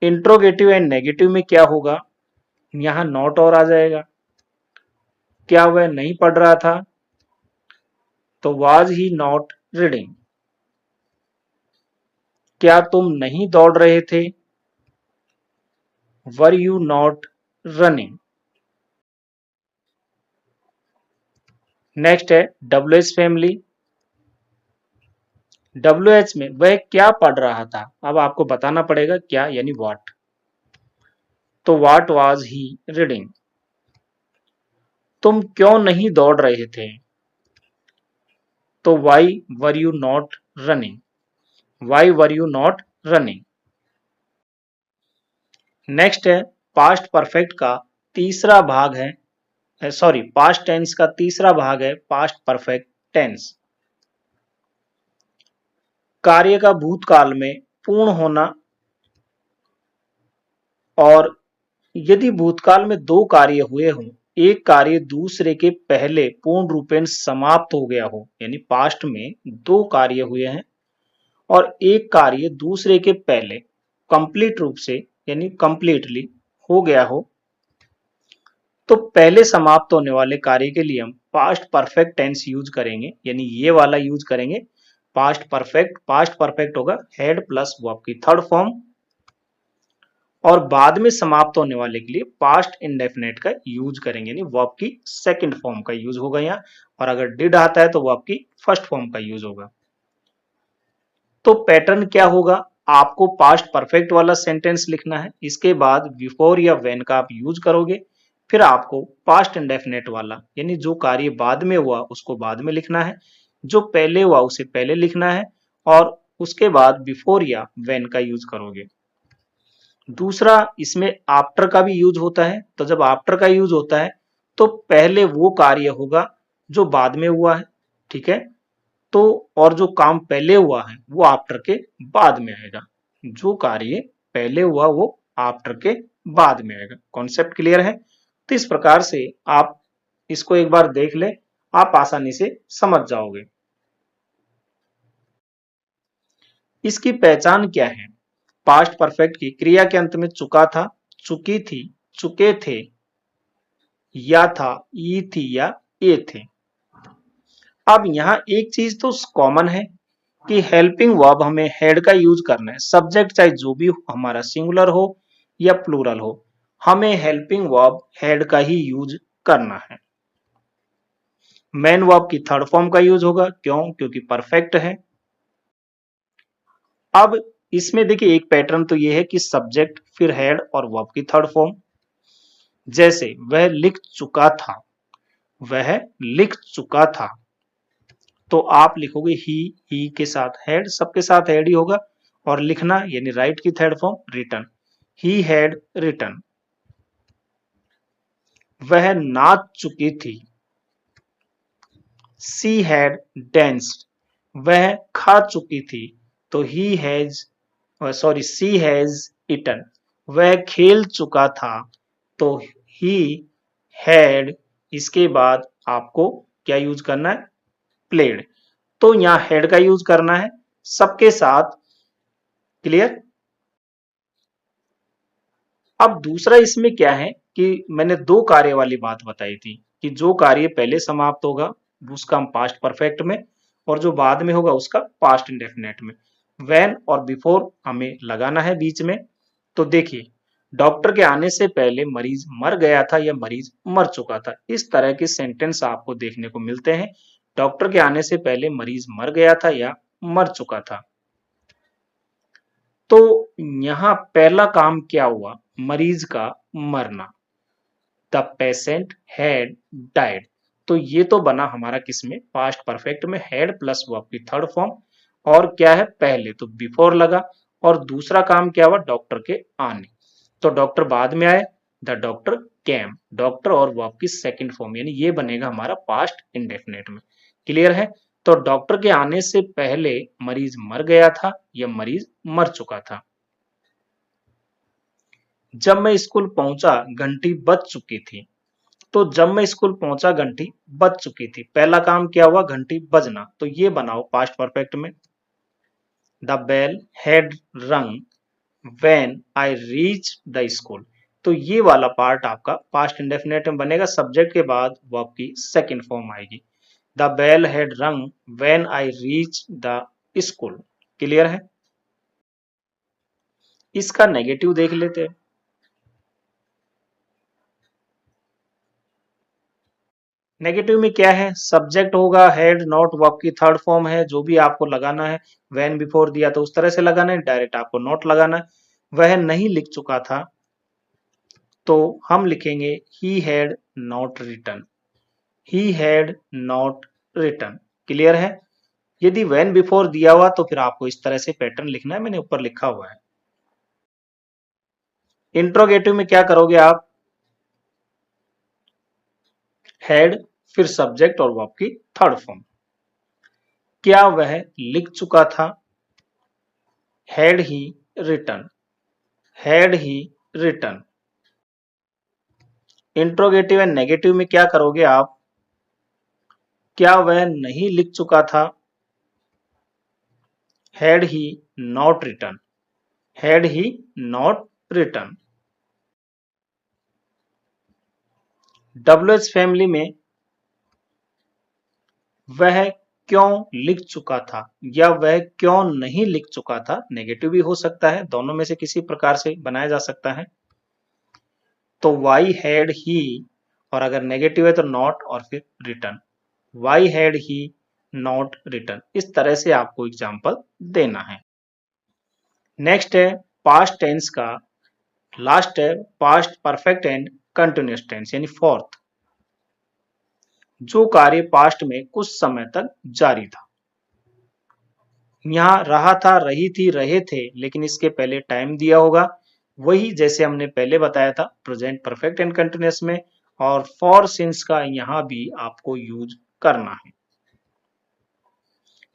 Interrogative and negative में क्या होगा, यहां नॉट और आ जाएगा। क्या वह नहीं पढ़ रहा था, तो वाज ही नॉट रीडिंग। क्या तुम नहीं दौड़ रहे थे, were you not running. Next है WH फैमिली। WH में वह क्या पढ़ रहा था, अब आपको बताना पड़ेगा क्या यानी व्हाट, तो व्हाट वाज ही रीडिंग। तुम क्यों नहीं दौड़ रहे थे, तो why were you not running, why were you not running. Next है पास्ट परफेक्ट का तीसरा भाग है, सॉरी पास्ट टेंस का तीसरा भाग है पास्ट परफेक्ट टेंस। कार्य का भूतकाल में पूर्ण होना, और यदि भूतकाल में दो कार्य हुए हों, एक कार्य दूसरे के पहले पूर्ण रूपेण समाप्त हो गया हो, यानी पास्ट में दो कार्य हुए हैं और एक कार्य दूसरे के पहले कंप्लीट रूप से यानी कंप्लीटली हो गया हो, तो पहले समाप्त होने वाले कार्य के लिए हम पास्ट परफेक्ट टेंस यूज करेंगे, यानी ये वाला यूज करेंगे पास्ट परफेक्ट। पास्ट परफेक्ट होगा हेड प्लस वर्ब की थर्ड फॉर्म, और बाद में समाप्त होने वाले के लिए पास्ट इंडेफिनेट का यूज करेंगे, यानी वर्ब की सेकंड फॉर्म का यूज होगा यहाँ, और अगर डिड आता है तो वर्ब की फर्स्ट फॉर्म का यूज होगा। तो पैटर्न क्या होगा, आपको पास्ट परफेक्ट वाला सेंटेंस लिखना है, इसके बाद बिफोर या व्हेन का आप यूज करोगे, फिर आपको पास्ट इंडेफिनेट वाला यानी जो कार्य बाद में हुआ उसको बाद में लिखना है, जो पहले हुआ उसे पहले लिखना है, और उसके बाद बिफोर या व्हेन का यूज करोगे। दूसरा इसमें आफ्टर का भी यूज होता है, तो जब आफ्टर का यूज होता है तो पहले वो कार्य होगा जो बाद में हुआ है, ठीक है, तो और जो काम पहले हुआ है वो आफ्टर के बाद में आएगा, जो कार्य पहले हुआ वो आफ्टर के बाद में आएगा। कॉन्सेप्ट क्लियर है, तो इस प्रकार से आप इसको एक बार देख ले, आप आसानी से समझ जाओगे। इसकी पहचान क्या है, पास्ट परफेक्ट की क्रिया के अंत में चुका था, चुकी थी, चुके थे, या था, ई थी या ए थे। अब यहां एक चीज तो कॉमन है कि हेल्पिंग वर्ब हमें हेड का यूज करना है, सब्जेक्ट चाहे जो भी हमारा सिंगुलर हो या प्लूरल हो, हमें हेल्पिंग वर्ब हेड का ही यूज करना है। मेन वर्ब की थर्ड फॉर्म का यूज होगा, क्यों, क्योंकि परफेक्ट है। अब इसमें देखिए एक पैटर्न तो ये है कि सब्जेक्ट फिर हेड और वर्ब की थर्ड फॉर्म, जैसे वह लिख चुका था, वह लिख चुका था, तो आप लिखोगे ही के साथ हेड, सबके साथ हेड ही होगा, और लिखना यानी राइट की third form written, he had written. वह नाच चुकी थी, सी हैड डांस्ड। वह खा चुकी थी, तो he has, sorry she has eaten. वह खेल चुका था, तो ही हैड, इसके बाद आपको क्या यूज करना है, प्लेड, तो यहां हेड का यूज करना है सबके साथ। क्लियर, अब दूसरा इसमें क्या है कि मैंने दो कार्य वाली बात बताई थी कि जो कार्य पहले समाप्त होगा उसका हम पास्ट परफेक्ट में, और जो बाद में होगा उसका पास्ट इंडेफिनेट में। व्हेन और बिफोर हमें लगाना है बीच में। तो देखिए, डॉक्टर के आने से पहले मरीज मर गया था या मरीज मर चुका था, इस तरह के सेंटेंस आपको देखने को मिलते हैं। डॉक्टर के आने से पहले मरीज मर गया था या मर चुका था। तो यहाँ पहला काम क्या हुआ, मरीज का मरना। The patient had died. तो ये तो बना हमारा किसमें, पास्ट परफेक्ट में, हैड प्लस वर्ब की थर्ड फॉर्म। और क्या है, पहले तो बिफोर लगा। और दूसरा काम क्या हुआ, डॉक्टर के आने। तो डॉक्टर बाद में आए, द डॉक्टर केम। डॉक्टर और वर्ब की सेकंड फॉर्म, यानी ये बनेगा हमारा पास्ट इंडेफिनेट में। क्लियर है। तो डॉक्टर के आने से पहले मरीज मर गया था या मरीज मर चुका था। जब मैं स्कूल पहुंचा घंटी बज चुकी थी। तो जब मैं स्कूल पहुंचा घंटी बज चुकी थी, पहला काम क्या हुआ, घंटी बजना। तो ये बनाओ पास्ट परफेक्ट में, द बेल हैड रंग when I reach the school. तो ये वाला पार्ट आपका पास्ट इंडेफिनेट में बनेगा, सब्जेक्ट के बाद वर्ब की सेकंड फॉर्म आएगी। द बेल हैड रंग when I reach the school. Clear है। इसका नेगेटिव देख लेते हैं। नेगेटिव में क्या है, सब्जेक्ट होगा हैड नॉट, वर्ब की थर्ड फॉर्म है, जो भी आपको लगाना है व्हेन बिफोर दिया तो उस तरह से लगाना है, डायरेक्ट आपको नॉट लगाना है। वह नहीं लिख चुका था, तो हम लिखेंगे he had not written. He had not written. Clear है। यदि व्हेन बिफोर दिया हुआ तो फिर आपको इस तरह से पैटर्न लिखना है, मैंने ऊपर लिखा हुआ है। इंट्रोगेटिव में क्या करोगे आप, हैड फिर सब्जेक्ट और वर्ब की थर्ड फॉर्म। क्या वह लिख चुका था, had he written. Had he written. Interrogative and negative में क्या करोगे आप, क्या वह नहीं लिख चुका था, had he not written. Had he not written. WH family में वह क्यों लिख चुका था या वह क्यों नहीं लिख चुका था, नेगेटिव भी हो सकता है, दोनों में से किसी प्रकार से बनाया जा सकता है। तो वाई हैड ही, और अगर नेगेटिव है तो नॉट और फिर return. Why had he not return. इस तरह से आपको एग्जाम्पल देना है। नेक्स्ट है पास्ट टेंस का लास्ट है past perfect and continuous tense, यानी फोर्थ। जो कार्य पास्ट में कुछ समय तक जारी था। यहां रहा था, रही थी, रहे थे, लेकिन इसके पहले टाइम दिया होगा, वही जैसे हमने पहले बताया था प्रेजेंट परफेक्ट एंड कंटिन्यूअस में। और फॉर सिंस का यहां भी आपको यूज करना है।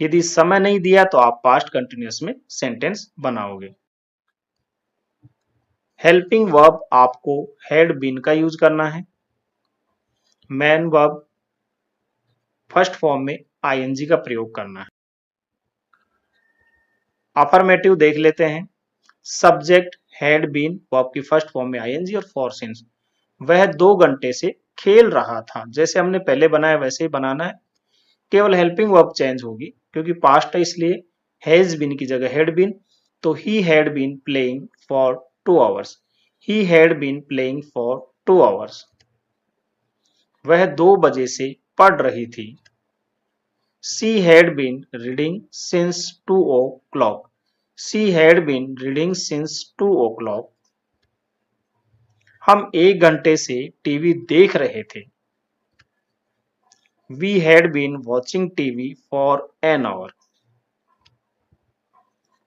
यदि समय नहीं दिया तो आप पास्ट कंटिन्यूअस में सेंटेंस बनाओगे। हेल्पिंग वर्ब आपको हैड बीन का यूज करना है। मैन वर्ब फर्स्ट फॉर्म में आईएनजी का प्रयोग करना है। अफर्मेटिव देख लेते हैं। सब्जेक्ट हैड बीन, वर्ब की फर्स्ट फॉर्म में आईएनजी, और फॉर सिंस। वह 2 घंटे से खेल रहा था, जैसे हमने पहले बनाया वैसे ही बनाना है। केवल हेल्पिंग वर्ब चेंज होगी क्योंकि पास्ट है, इसलिए हैज बीन की जगह हैड बीन। तो he had been playing for 2 hours. He had been playing for 2 hours. वह 2 बजे से पढ़ रही थी। She had been reading since 2 o'clock. She had been reading since 2 o'clock. हम 1 घंटे से टीवी देख रहे थे। We had been watching TV for an hour.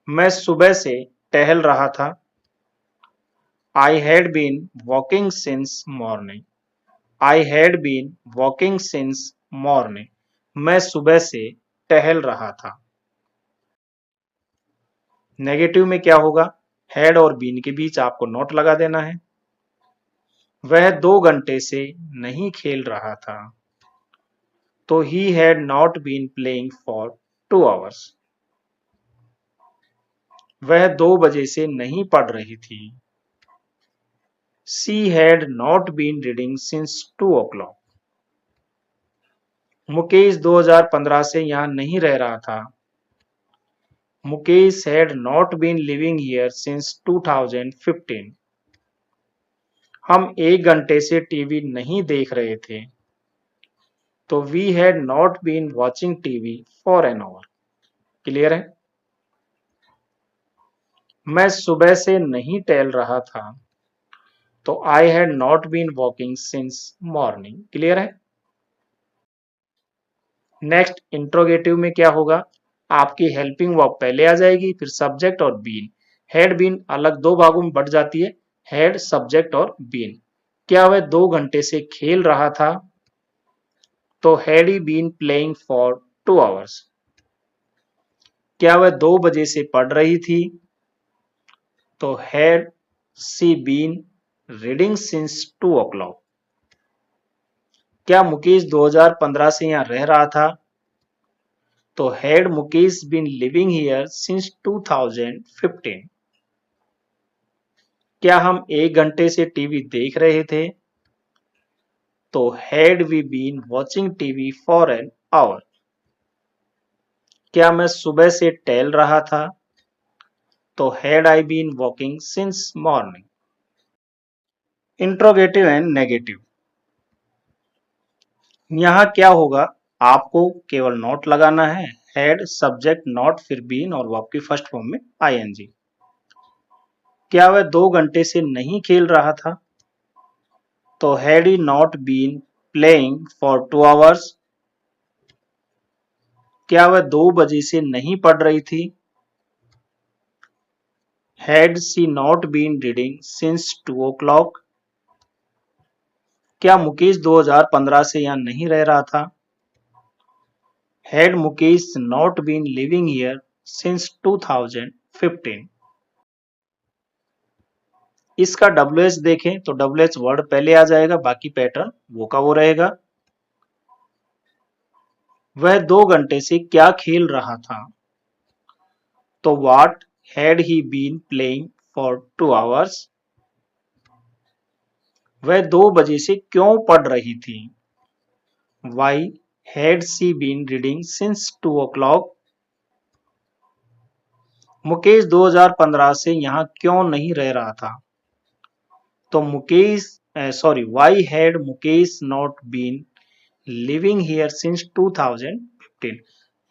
मैं सुबह से टहल रहा था। I had been walking since morning. I had been walking since morning. मैं सुबह से टहल रहा था। नेगेटिव में क्या होगा, हैड और बीन के बीच आपको नॉट लगा देना है। वह 2 घंटे से नहीं खेल रहा था, तो he had not been playing for 2 hours. वह 2 बजे से नहीं पढ़ रही थी। She had not been reading since 2 o'clock. Mukesh 2015 से यहाँ नहीं रह रहा था. Mukesh had not been living here since 2015. हम 1 घंटे से टीवी नहीं देख रहे थे. तो we had not been watching TV for an hour. Clear है? मैं सुबह से नहीं टहल रहा था. तो I had not been walking since morning. Clear है? नेक्स्ट इंट्रोगेटिव में क्या होगा? आपकी हेल्पिंग वर्ब पहले आ जाएगी, फिर सब्जेक्ट और बीन. हैड बीन अलग दो भागों में बढ़ जाती है, हैड सब्जेक्ट और बीन. क्या वह 2 घंटे से खेल रहा था? तो had he been playing for 2 hours. क्या वह 2 बजे से पढ़ रही थी? तो had she been reading since 2 o'clock. क्या मुकेश 2015 से यहाँ रह रहा था? तो had Mukesh been living here since 2015. क्या हम 1 घंटे से टीवी देख रहे थे? तो had we been watching TV for an hour. क्या मैं सुबह से टहल रहा था? तो had I been walking since morning. Interrogative and negative. यहाँ क्या होगा? आपको केवल नॉट लगाना है. हैड सब्जेक्ट नॉट फिर बीन और वर्ब की फर्स्ट फॉर्म में आईएनजी. क्या वह 2 घंटे से नहीं खेल रहा था? तो had he not been playing for 2 hours. क्या वह 2 बजे से नहीं पढ़ रही थी? Had she not been reading since 2 o'clock. क्या मुकेश 2015 से यहाँ नहीं रह रहा था? Had Mukesh not been living here since 2015. इसका WH देखें तो WH वर्ड पहले आ जाएगा, बाकी पैटर्न वो का वो रहेगा. वह 2 घंटे से क्या खेल रहा था? तो what had he been playing for 2 hours. वह 2 बजे से क्यों पढ़ रही थी? Why had she been reading since 2 o'clock. Mukesh 2015 से यहाँ क्यों नहीं रह रहा था? तो why had Mukesh not been living here since 2015.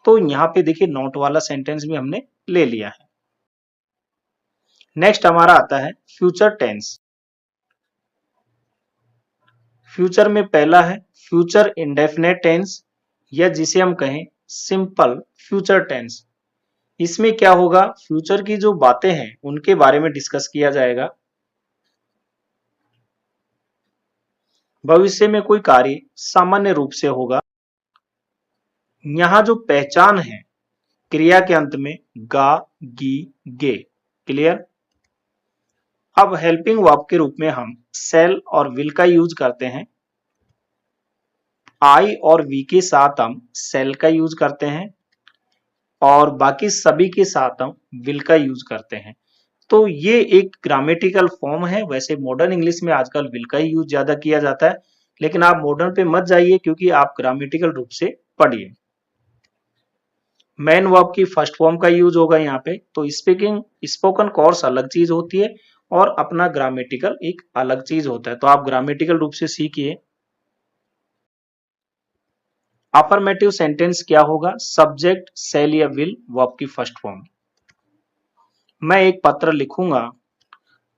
तो यहाँ पे देखिए नॉट वाला सेंटेंस भी हमने ले लिया है. नेक्स्ट हमारा आता है फ्यूचर टेंस. फ्यूचर में पहला है फ्यूचर इंडेफिनेट टेंस, या जिसे हम कहें सिंपल फ्यूचर टेंस. इसमें क्या होगा? फ्यूचर की जो बातें हैं उनके बारे में डिस्कस किया जाएगा. भविष्य में कोई कार्य सामान्य रूप से होगा. यहां जो पहचान है क्रिया के अंत में गा, गी, गे. क्लियर? अब हेल्पिंग वर्ब के रूप में हम सेल और विल का यूज करते हैं. आई और वी के साथ हम सेल का यूज करते हैं और बाकी सभी के साथ हम विल का यूज करते हैं. तो ये एक ग्रामेटिकल फॉर्म है. वैसे मॉडर्न इंग्लिश में आजकल विल का ही यूज ज्यादा किया जाता है, लेकिन आप मॉडर्न पे मत जाइए क्योंकि आप ग्रामेटिकल रूप से पढ़िए. मेन वर्ब की फर्स्ट फॉर्म का यूज होगा यहाँ पे. तो स्पीकिंग स्पोकन कोर्स अलग चीज होती है और अपना ग्रामेटिकल एक अलग चीज होता है. तो आप ग्रामेटिकल रूप से सीखिए. अफर्मेटिव सेंटेंस क्या होगा? सब्जेक्ट सेल या विल वर्ब की फर्स्ट फॉर्म. मैं एक पत्र लिखूंगा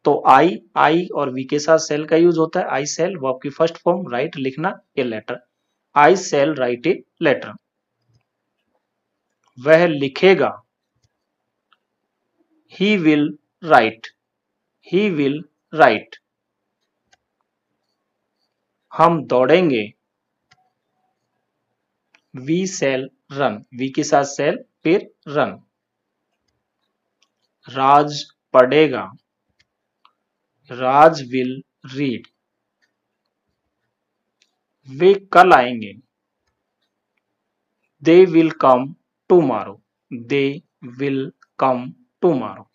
तो आई और वी के साथ सेल का यूज होता है. आई सेल वर्ब की फर्स्ट फॉर्म. राइट लिखना a letter. I shall write a letter. वह लिखेगा. He will write. He will write. हम दौड़ेंगे. We cell run. वी के साथ सेल फिर रन. राज पढ़ेगा. राज विल रीड. वे कल आएंगे. They will come tomorrow. They will come tomorrow.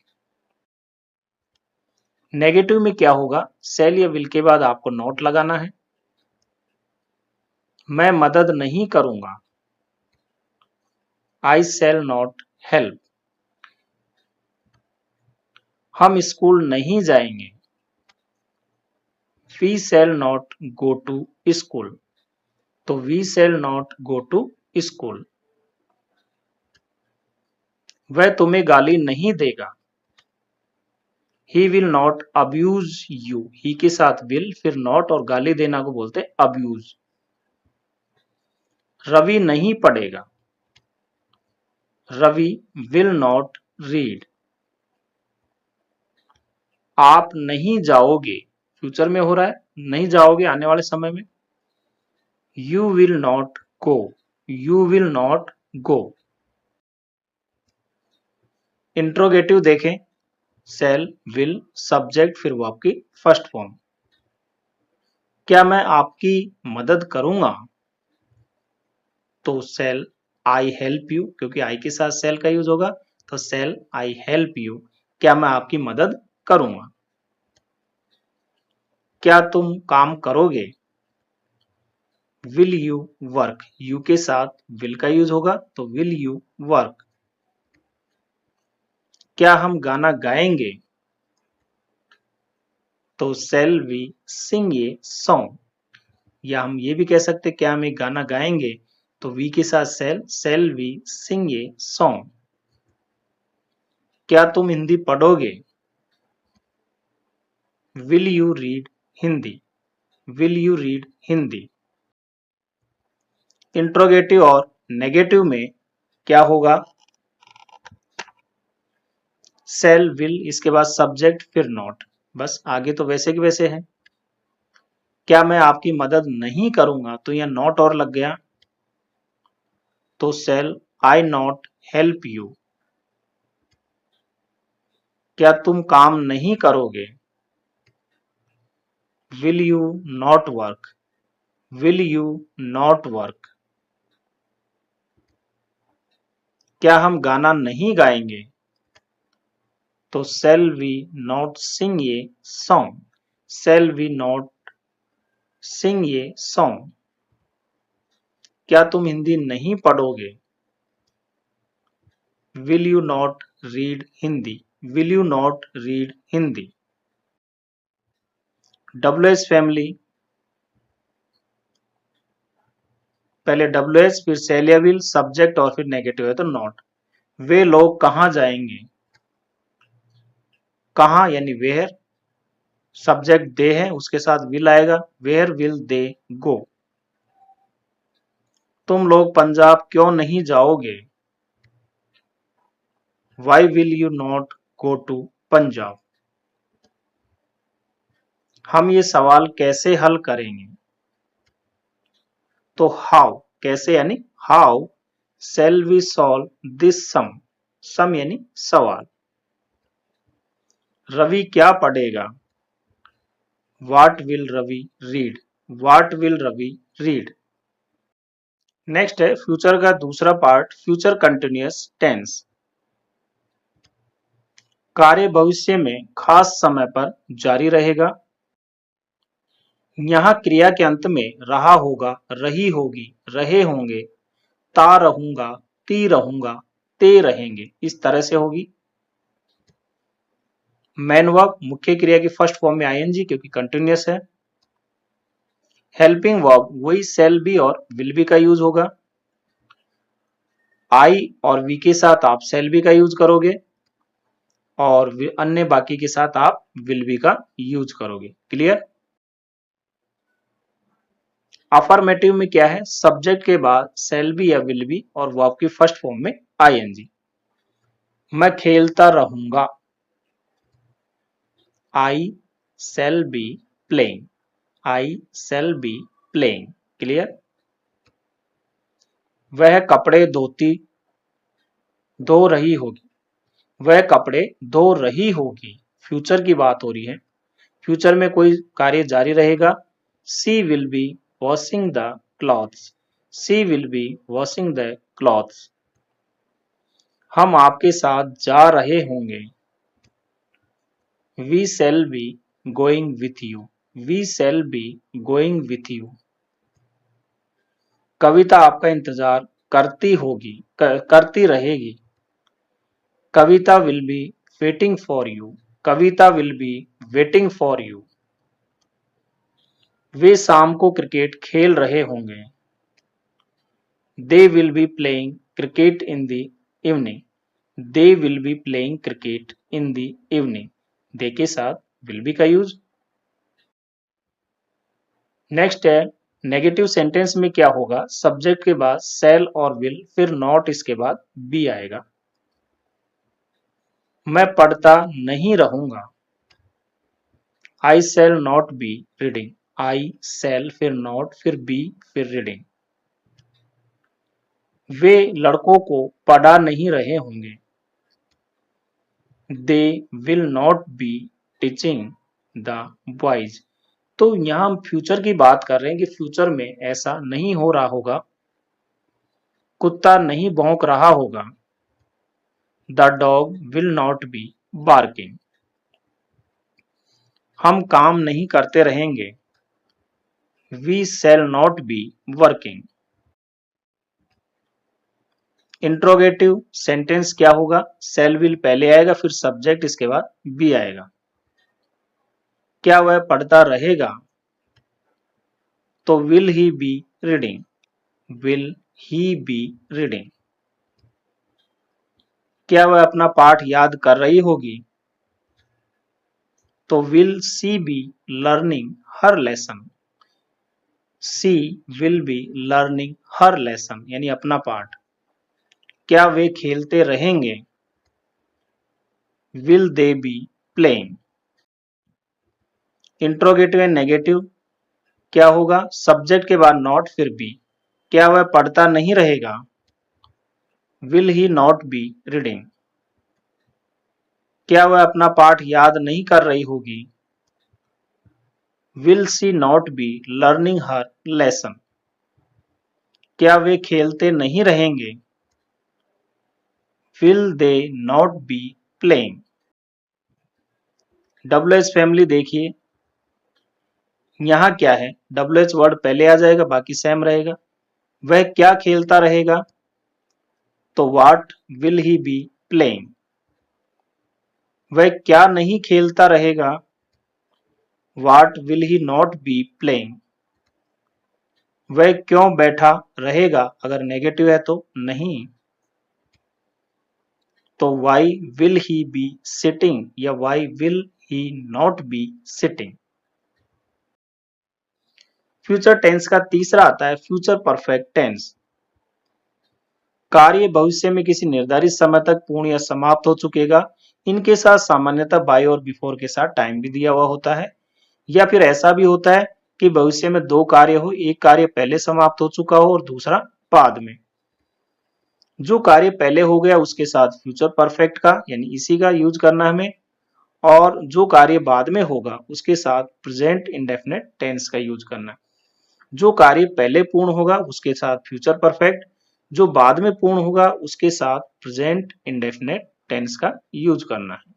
Negative में क्या होगा, शैल या विल के बाद आपको नॉट लगाना है। मैं मदद नहीं करूंगा, आई शैल नॉट हेल्प। हम स्कूल नहीं जाएंगे, we shall not go to school. तो we shall not go to school. वह तुम्हें गाली नहीं देगा, he will not abuse you. He के साथ विल, फिर नॉट और गाली देना को बोलते हैं अब्यूज। रवि नहीं पढ़ेगा, रवि विल नॉट रीड। आप नहीं जाओगे, फ्यूचर में हो रहा है, नहीं जाओगे आने वाले समय में। You will not go, you will not go. Interrogative देखें, शैल, विल, सब्जेक्ट, फिर वर्ब की फर्स्ट फॉर्म। क्या मैं आपकी मदद करूंगा, तो शैल आई हेल्प यू, क्योंकि आई के साथ शैल का यूज होगा, तो शैल आई हेल्प यू। क्या मैं आपकी मदद करूंगा। क्या तुम काम करोगे, विल यू वर्क। यू के साथ विल का यूज होगा, तो विल यू वर्क। क्या हम गाना गाएंगे, तो shall we sing a song. या हम ये भी कह सकते क्या हम एक गाना गाएंगे, तो वी के साथ शैल, shall we sing a song. क्या तुम हिंदी पढ़ोगे, will you read Hindi, will you read Hindi. Interrogative और नेगेटिव में क्या होगा, शैल, विल, इसके बाद सब्जेक्ट, फिर नॉट। बस आगे तो वैसे के वैसे है। क्या मैं आपकी मदद नहीं करूंगा, तो यह नॉट और लग गया, तो shall I not help you. क्या तुम काम नहीं करोगे, will you not work, will you not work. क्या हम गाना नहीं गाएंगे, तो shall we not sing a song, shall we not sing a song. क्या तुम हिंदी नहीं पढ़ोगे, will you not read Hindi, will you not read Hindi. W family, पहले डब्ल्यू फिर शैल या विल, सब्जेक्ट और फिर नेगेटिव है तो नॉट। वे लोग कहाँ जाएंगे, कहाँ यानी वेयर, सब्जेक्ट दे है उसके साथ विल आएगा, वेयर विल दे गो। तुम लोग पंजाब क्यों नहीं जाओगे, why will you not go to Punjab. हम ये सवाल कैसे हल करेंगे, तो हाउ, कैसे यानी how shall we solve this sum, sum यानी सवाल। रवि क्या पढ़ेगा, what will Ravi read, what will Ravi read. Next है फ्यूचर का दूसरा पार्ट, फ्यूचर कंटिन्यूअस टेंस। कार्य भविष्य में खास समय पर जारी रहेगा। यहाँ क्रिया के अंत में रहा होगा, रही होगी, रहे होंगे, ता रहूंगा, ती रहूंगा, ते रहेंगे, इस तरह से होगी। मेन वर्ब, मुख्य क्रिया की फर्स्ट फॉर्म में आईएनजी, क्योंकि कंटिन्यूअस है। हेल्पिंग वर्ब, वही शैल बी और विल बी का यूज होगा। आई और वी के साथ आप शैल बी का यूज करोगे और अन्य बाकी के साथ आप विल बी का यूज करोगे। क्लियर। अफर्मेटिव में क्या है, सब्जेक्ट के बाद शैल बी या विल बी और वर्ब की फर्स्ट फॉर्म में आईएनजी। मैं खेलता रहूंगा, I shall be playing, I shall be playing. Clear. वह कपड़े धो रही होगी, वह कपड़े धो रही होगी, फ्यूचर की बात हो रही है, फ्यूचर में कोई कार्य जारी रहेगा। She will be washing the clothes, she will be washing the clothes. हम आपके साथ जा रहे होंगे, we shall be going with you, we shall be going with you. Kavita आपका इंतजार करती होगी, करती रहेगी। Kavita will be waiting for you, Kavita will be waiting for you. वे शाम को क्रिकेट खेल रहे होंगे। They will be playing cricket in the evening, they will be playing cricket in the evening. They के साथ विल बी का यूज। नेक्स्ट है नेगेटिव सेंटेंस में क्या होगा, सब्जेक्ट के बाद शैल और विल, फिर नॉट, इसके बाद बी आएगा। मैं पढ़ता नहीं रहूंगा। I shall not be reading, आई शैल फिर नॉट फिर बी फिर रीडिंग। वे लड़कों को पढ़ा नहीं रहे होंगे। They will not be teaching the boys. तो यहां हम फ्यूचर की बात कर रहे हैं कि फ्यूचर में ऐसा नहीं हो रहा होगा। कुत्ता नहीं भौंक रहा होगा। The dog will not be barking. हम काम नहीं करते रहेंगे। We shall not be working. Interrogative sentence क्या होगा, शैल विल पहले आएगा, फिर सब्जेक्ट, इसके बाद बी आएगा। क्या वह पढ़ता रहेगा, तो will he be reading, will he be reading. क्या वह अपना पाठ याद कर रही होगी, तो will she be learning her lesson, she will be learning her lesson यानी अपना पाठ। क्या वे खेलते रहेंगे, will they be playing. Interrogative and negative क्या होगा, सब्जेक्ट के बाद नॉट फिर बी। क्या वह पढ़ता नहीं रहेगा, will he not B reading. क्या वह अपना पाठ याद नहीं कर रही होगी, will see not be learning her lesson. क्या वे खेलते नहीं रहेंगे, will they not be playing. WH family देखिए, यहां क्या है, WH वर्ड पहले आ जाएगा, बाकी सेम रहेगा। वह क्या खेलता रहेगा, तो what will he be playing. वह क्या नहीं खेलता रहेगा, what will he not be playing. वह क्यों बैठा रहेगा, अगर नेगेटिव है तो नहीं, तो why will he be sitting या why will he not be sitting. Future tense का तीसरा आता है फ्यूचर परफेक्ट टेंस। कार्य भविष्य में किसी निर्धारित समय तक पूर्ण या समाप्त हो चुकेगा। इनके साथ सामान्यतः बाय और बिफोर के साथ टाइम भी दिया हुआ होता है, या फिर ऐसा भी होता है कि भविष्य में दो कार्य हो, एक कार्य पहले समाप्त हो चुका हो और दूसरा बाद में। जो कार्य पहले हो गया उसके साथ फ्यूचर परफेक्ट का यानी इसी का यूज करना हमें, और जो कार्य बाद में होगा उसके साथ प्रेजेंट इंडेफिनिट टेंस का यूज करना। जो कार्य पहले पूर्ण होगा उसके साथ फ्यूचर परफेक्ट, जो बाद में पूर्ण होगा उसके साथ प्रेजेंट इंडेफिनिट टेंस का यूज करना है।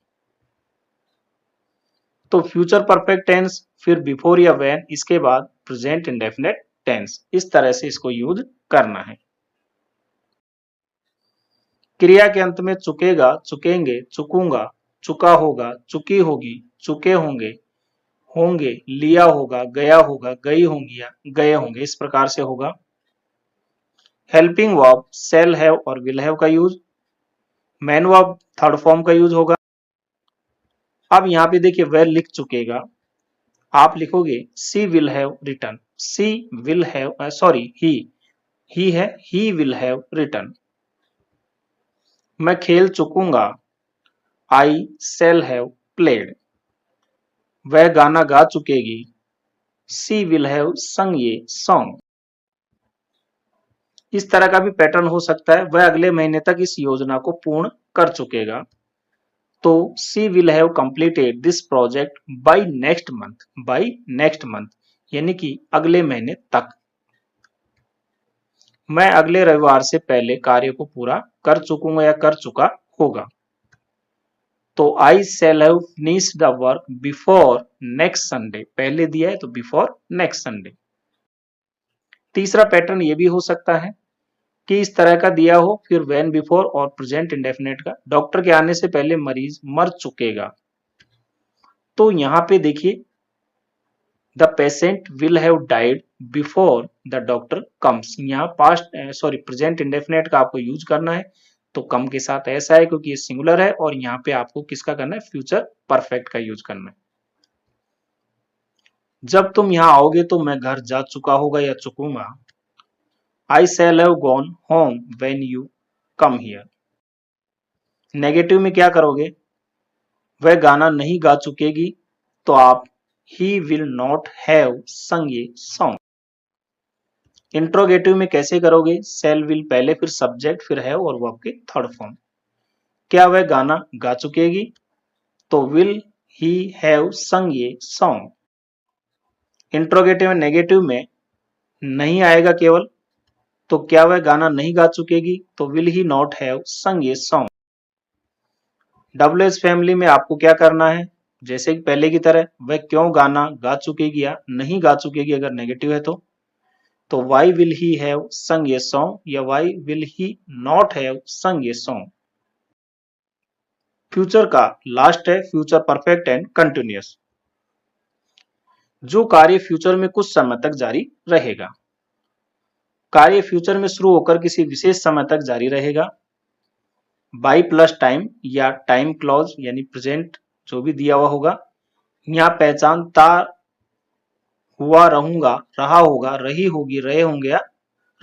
तो फ्यूचर परफेक्ट टेंस, फिर बिफोर या व्हेन, इसके बाद प्रेजेंट इंडेफिनिट टेंस, इस तरह से इसको यूज करना है। क्रिया के अंत में चुकेगा, चुकेंगे, चुकूंगा, चुका होगा, चुकी होगी, चुके होंगे, होंगे, लिया होगा, गया होगा, गई होंगी या गए होंगे, इस प्रकार से होगा। हेल्पिंग वर्ब शैल हैव और विल हैव का use. Man verb third form का यूज होगा। अब यहाँ पे देखिए वह लिख चुकेगा, आप लिखोगे she will have written, she will have sorry he है, ही विल हैव रिटर्न। मैं खेल चुकूंगा, आई शैल हैव प्लेड। वह गाना गा चुकेगी, सी विल हैव संग ये सॉन्ग। इस तरह का भी पैटर्न हो सकता है, वह अगले महीने तक इस योजना को पूर्ण कर चुकेगा, तो she will have completed this project by next month, by next month यानी कि अगले महीने तक। मैं अगले रविवार से पहले कार्य को पूरा कर चुकूंगा या कर चुका होगा। तो I shall have finished the work before next Sunday, पहले दिया है तो बिफोर नेक्स्ट संडे। तीसरा पैटर्न ये भी हो सकता है कि इस तरह का दिया हो, फिर व्हेन बिफोर और प्रेजेंट इंडेफिनेट का, डॉक्टर के आने से पहले मरीज मर चुकेगा। तो यहां पे देखिए the patient will have died before the doctor comes, यहाँ प्रेजेंट इंडेफिनेट का आपको यूज करना है, तो कम के साथ ऐसा है क्योंकि ये सिंगुलर है, और यहाँ पे आपको किसका करना है, फ्यूचर परफेक्ट का यूज करना है। जब तुम यहाँ आओगे तो मैं घर जा चुका होगा या चुकूंगा। I shall have gone home when you come here. Negative में क्या करोगे, वह गाना नहीं गा चुकेगी, तो आप he will not have sung a song। Interrogative में कैसे करोगे, shall will पहले, फिर सब्जेक्ट, फिर have और वर्ब की थर्ड फॉर्म। क्या वह गाना गा चुकेगी, तो will he have sung a song। Interrogative में नेगेटिव में नहीं आएगा केवल, तो क्या वह गाना नहीं गा चुकेगी, तो will he not have sung a song। Double S family में आपको क्या करना है, जैसे कि पहले की तरह, वह क्यों गाना गा चुकेगी या नहीं गा चुकेगी अगर नेगेटिव है तो why will he have sung a song या why will he not have sung a song. Future का लास्ट है फ्यूचर परफेक्ट एंड कंटिन्यूअस। जो कार्य फ्यूचर में कुछ समय तक जारी रहेगा, कार्य फ्यूचर में शुरू होकर किसी विशेष समय तक जारी रहेगा। बाई प्लस टाइम या टाइम क्लॉज यानी प्रेजेंट जो भी दिया हुआ होगा, यहाँ पहचानता हुआ, रहूंगा, रहा होगा, रही होगी, रहे होंगे या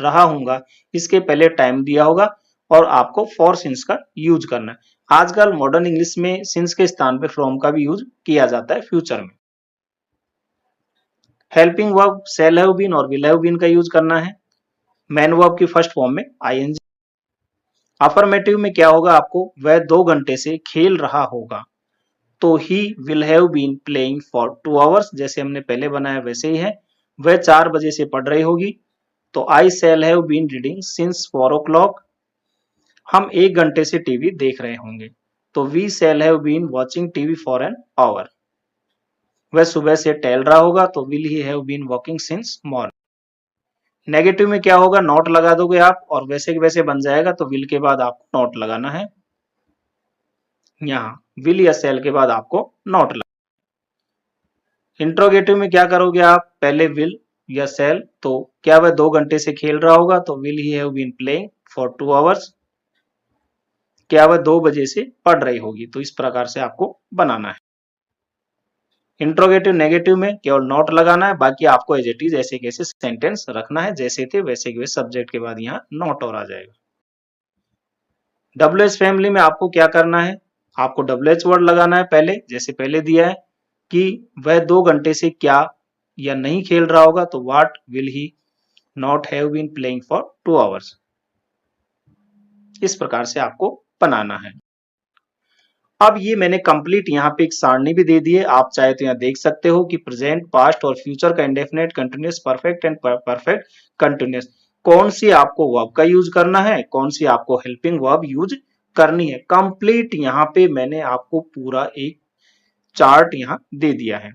रहा होगा, इसके पहले टाइम दिया होगा और आपको फॉर सिंस का यूज करना है। आजकल मॉडर्न इंग्लिश में सिंस के स्थान पे फ्रॉम का भी यूज किया जाता है फ्यूचर में। Helping verb shall have been और विल हैव बीन का यूज करना है। मैन वर्ब की फर्स्ट फॉर्म में आईएनजी। अफर्मेटिव में क्या होगा, आपको वह 2 घंटे से खेल रहा होगा, तो he will have been playing for 2 hours, जैसे हमने पहले बनाया वैसे ही है। वह 4 बजे से पढ़ रही होगी, तो I shall have been reading since 4 o'clock। हम 1 घंटे से टीवी देख रहे होंगे, तो we shall have been watching TV for an hour. वह सुबह से टहल रहा होगा, तो will he have been walking since morning. Negative में क्या होगा, नॉट लगा दोगे आप और वैसे के वैसे बन जाएगा, तो विल के बाद आपको नॉट लगाना है। यहाँ विल या सेल के बाद आपको नॉट लगाना। इंट्रोगेटिव में क्या करोगे आप, पहले विल या सेल, तो क्या वह 2 घंटे से खेल रहा होगा, तो will he have been playing for 2 hours. क्या वह 2 बजे से पढ़ रही होगी, तो इस प्रकार से आपको बनाना है। इंट्रोगेटिव नेगेटिव में केवल नॉट लगाना है, बाकी आपको एज इट इज ऐसे कैसे सेंटेंस रखना है, जैसे थे वैसे के वैसे सब्जेक्ट के बाद यहाँ नॉट और आ जाएगा। डब्ल्यू एच फैमिली में आपको क्या करना है, आपको डब्ल्यू एच वर्ड लगाना है पहले, जैसे पहले दिया है कि वह 2 घंटे से क्या या नहीं खेल रहा होगा, तो what will he not have been playing for 2 hours. इस प्रकार से आपको बनाना है। अब ये मैंने कंप्लीट यहाँ पे एक सारणी भी दे दी है, आप चाहे तो यहाँ देख सकते हो कि प्रेजेंट, पास्ट और फ्यूचर का indefinite, continuous, perfect and perfect continuous, कौन सी आपको वर्ब का यूज करना है, कौन सी आपको हेल्पिंग वर्ब यूज करनी है। कंप्लीट यहाँ पे मैंने आपको पूरा एक चार्ट यहाँ दे दिया है।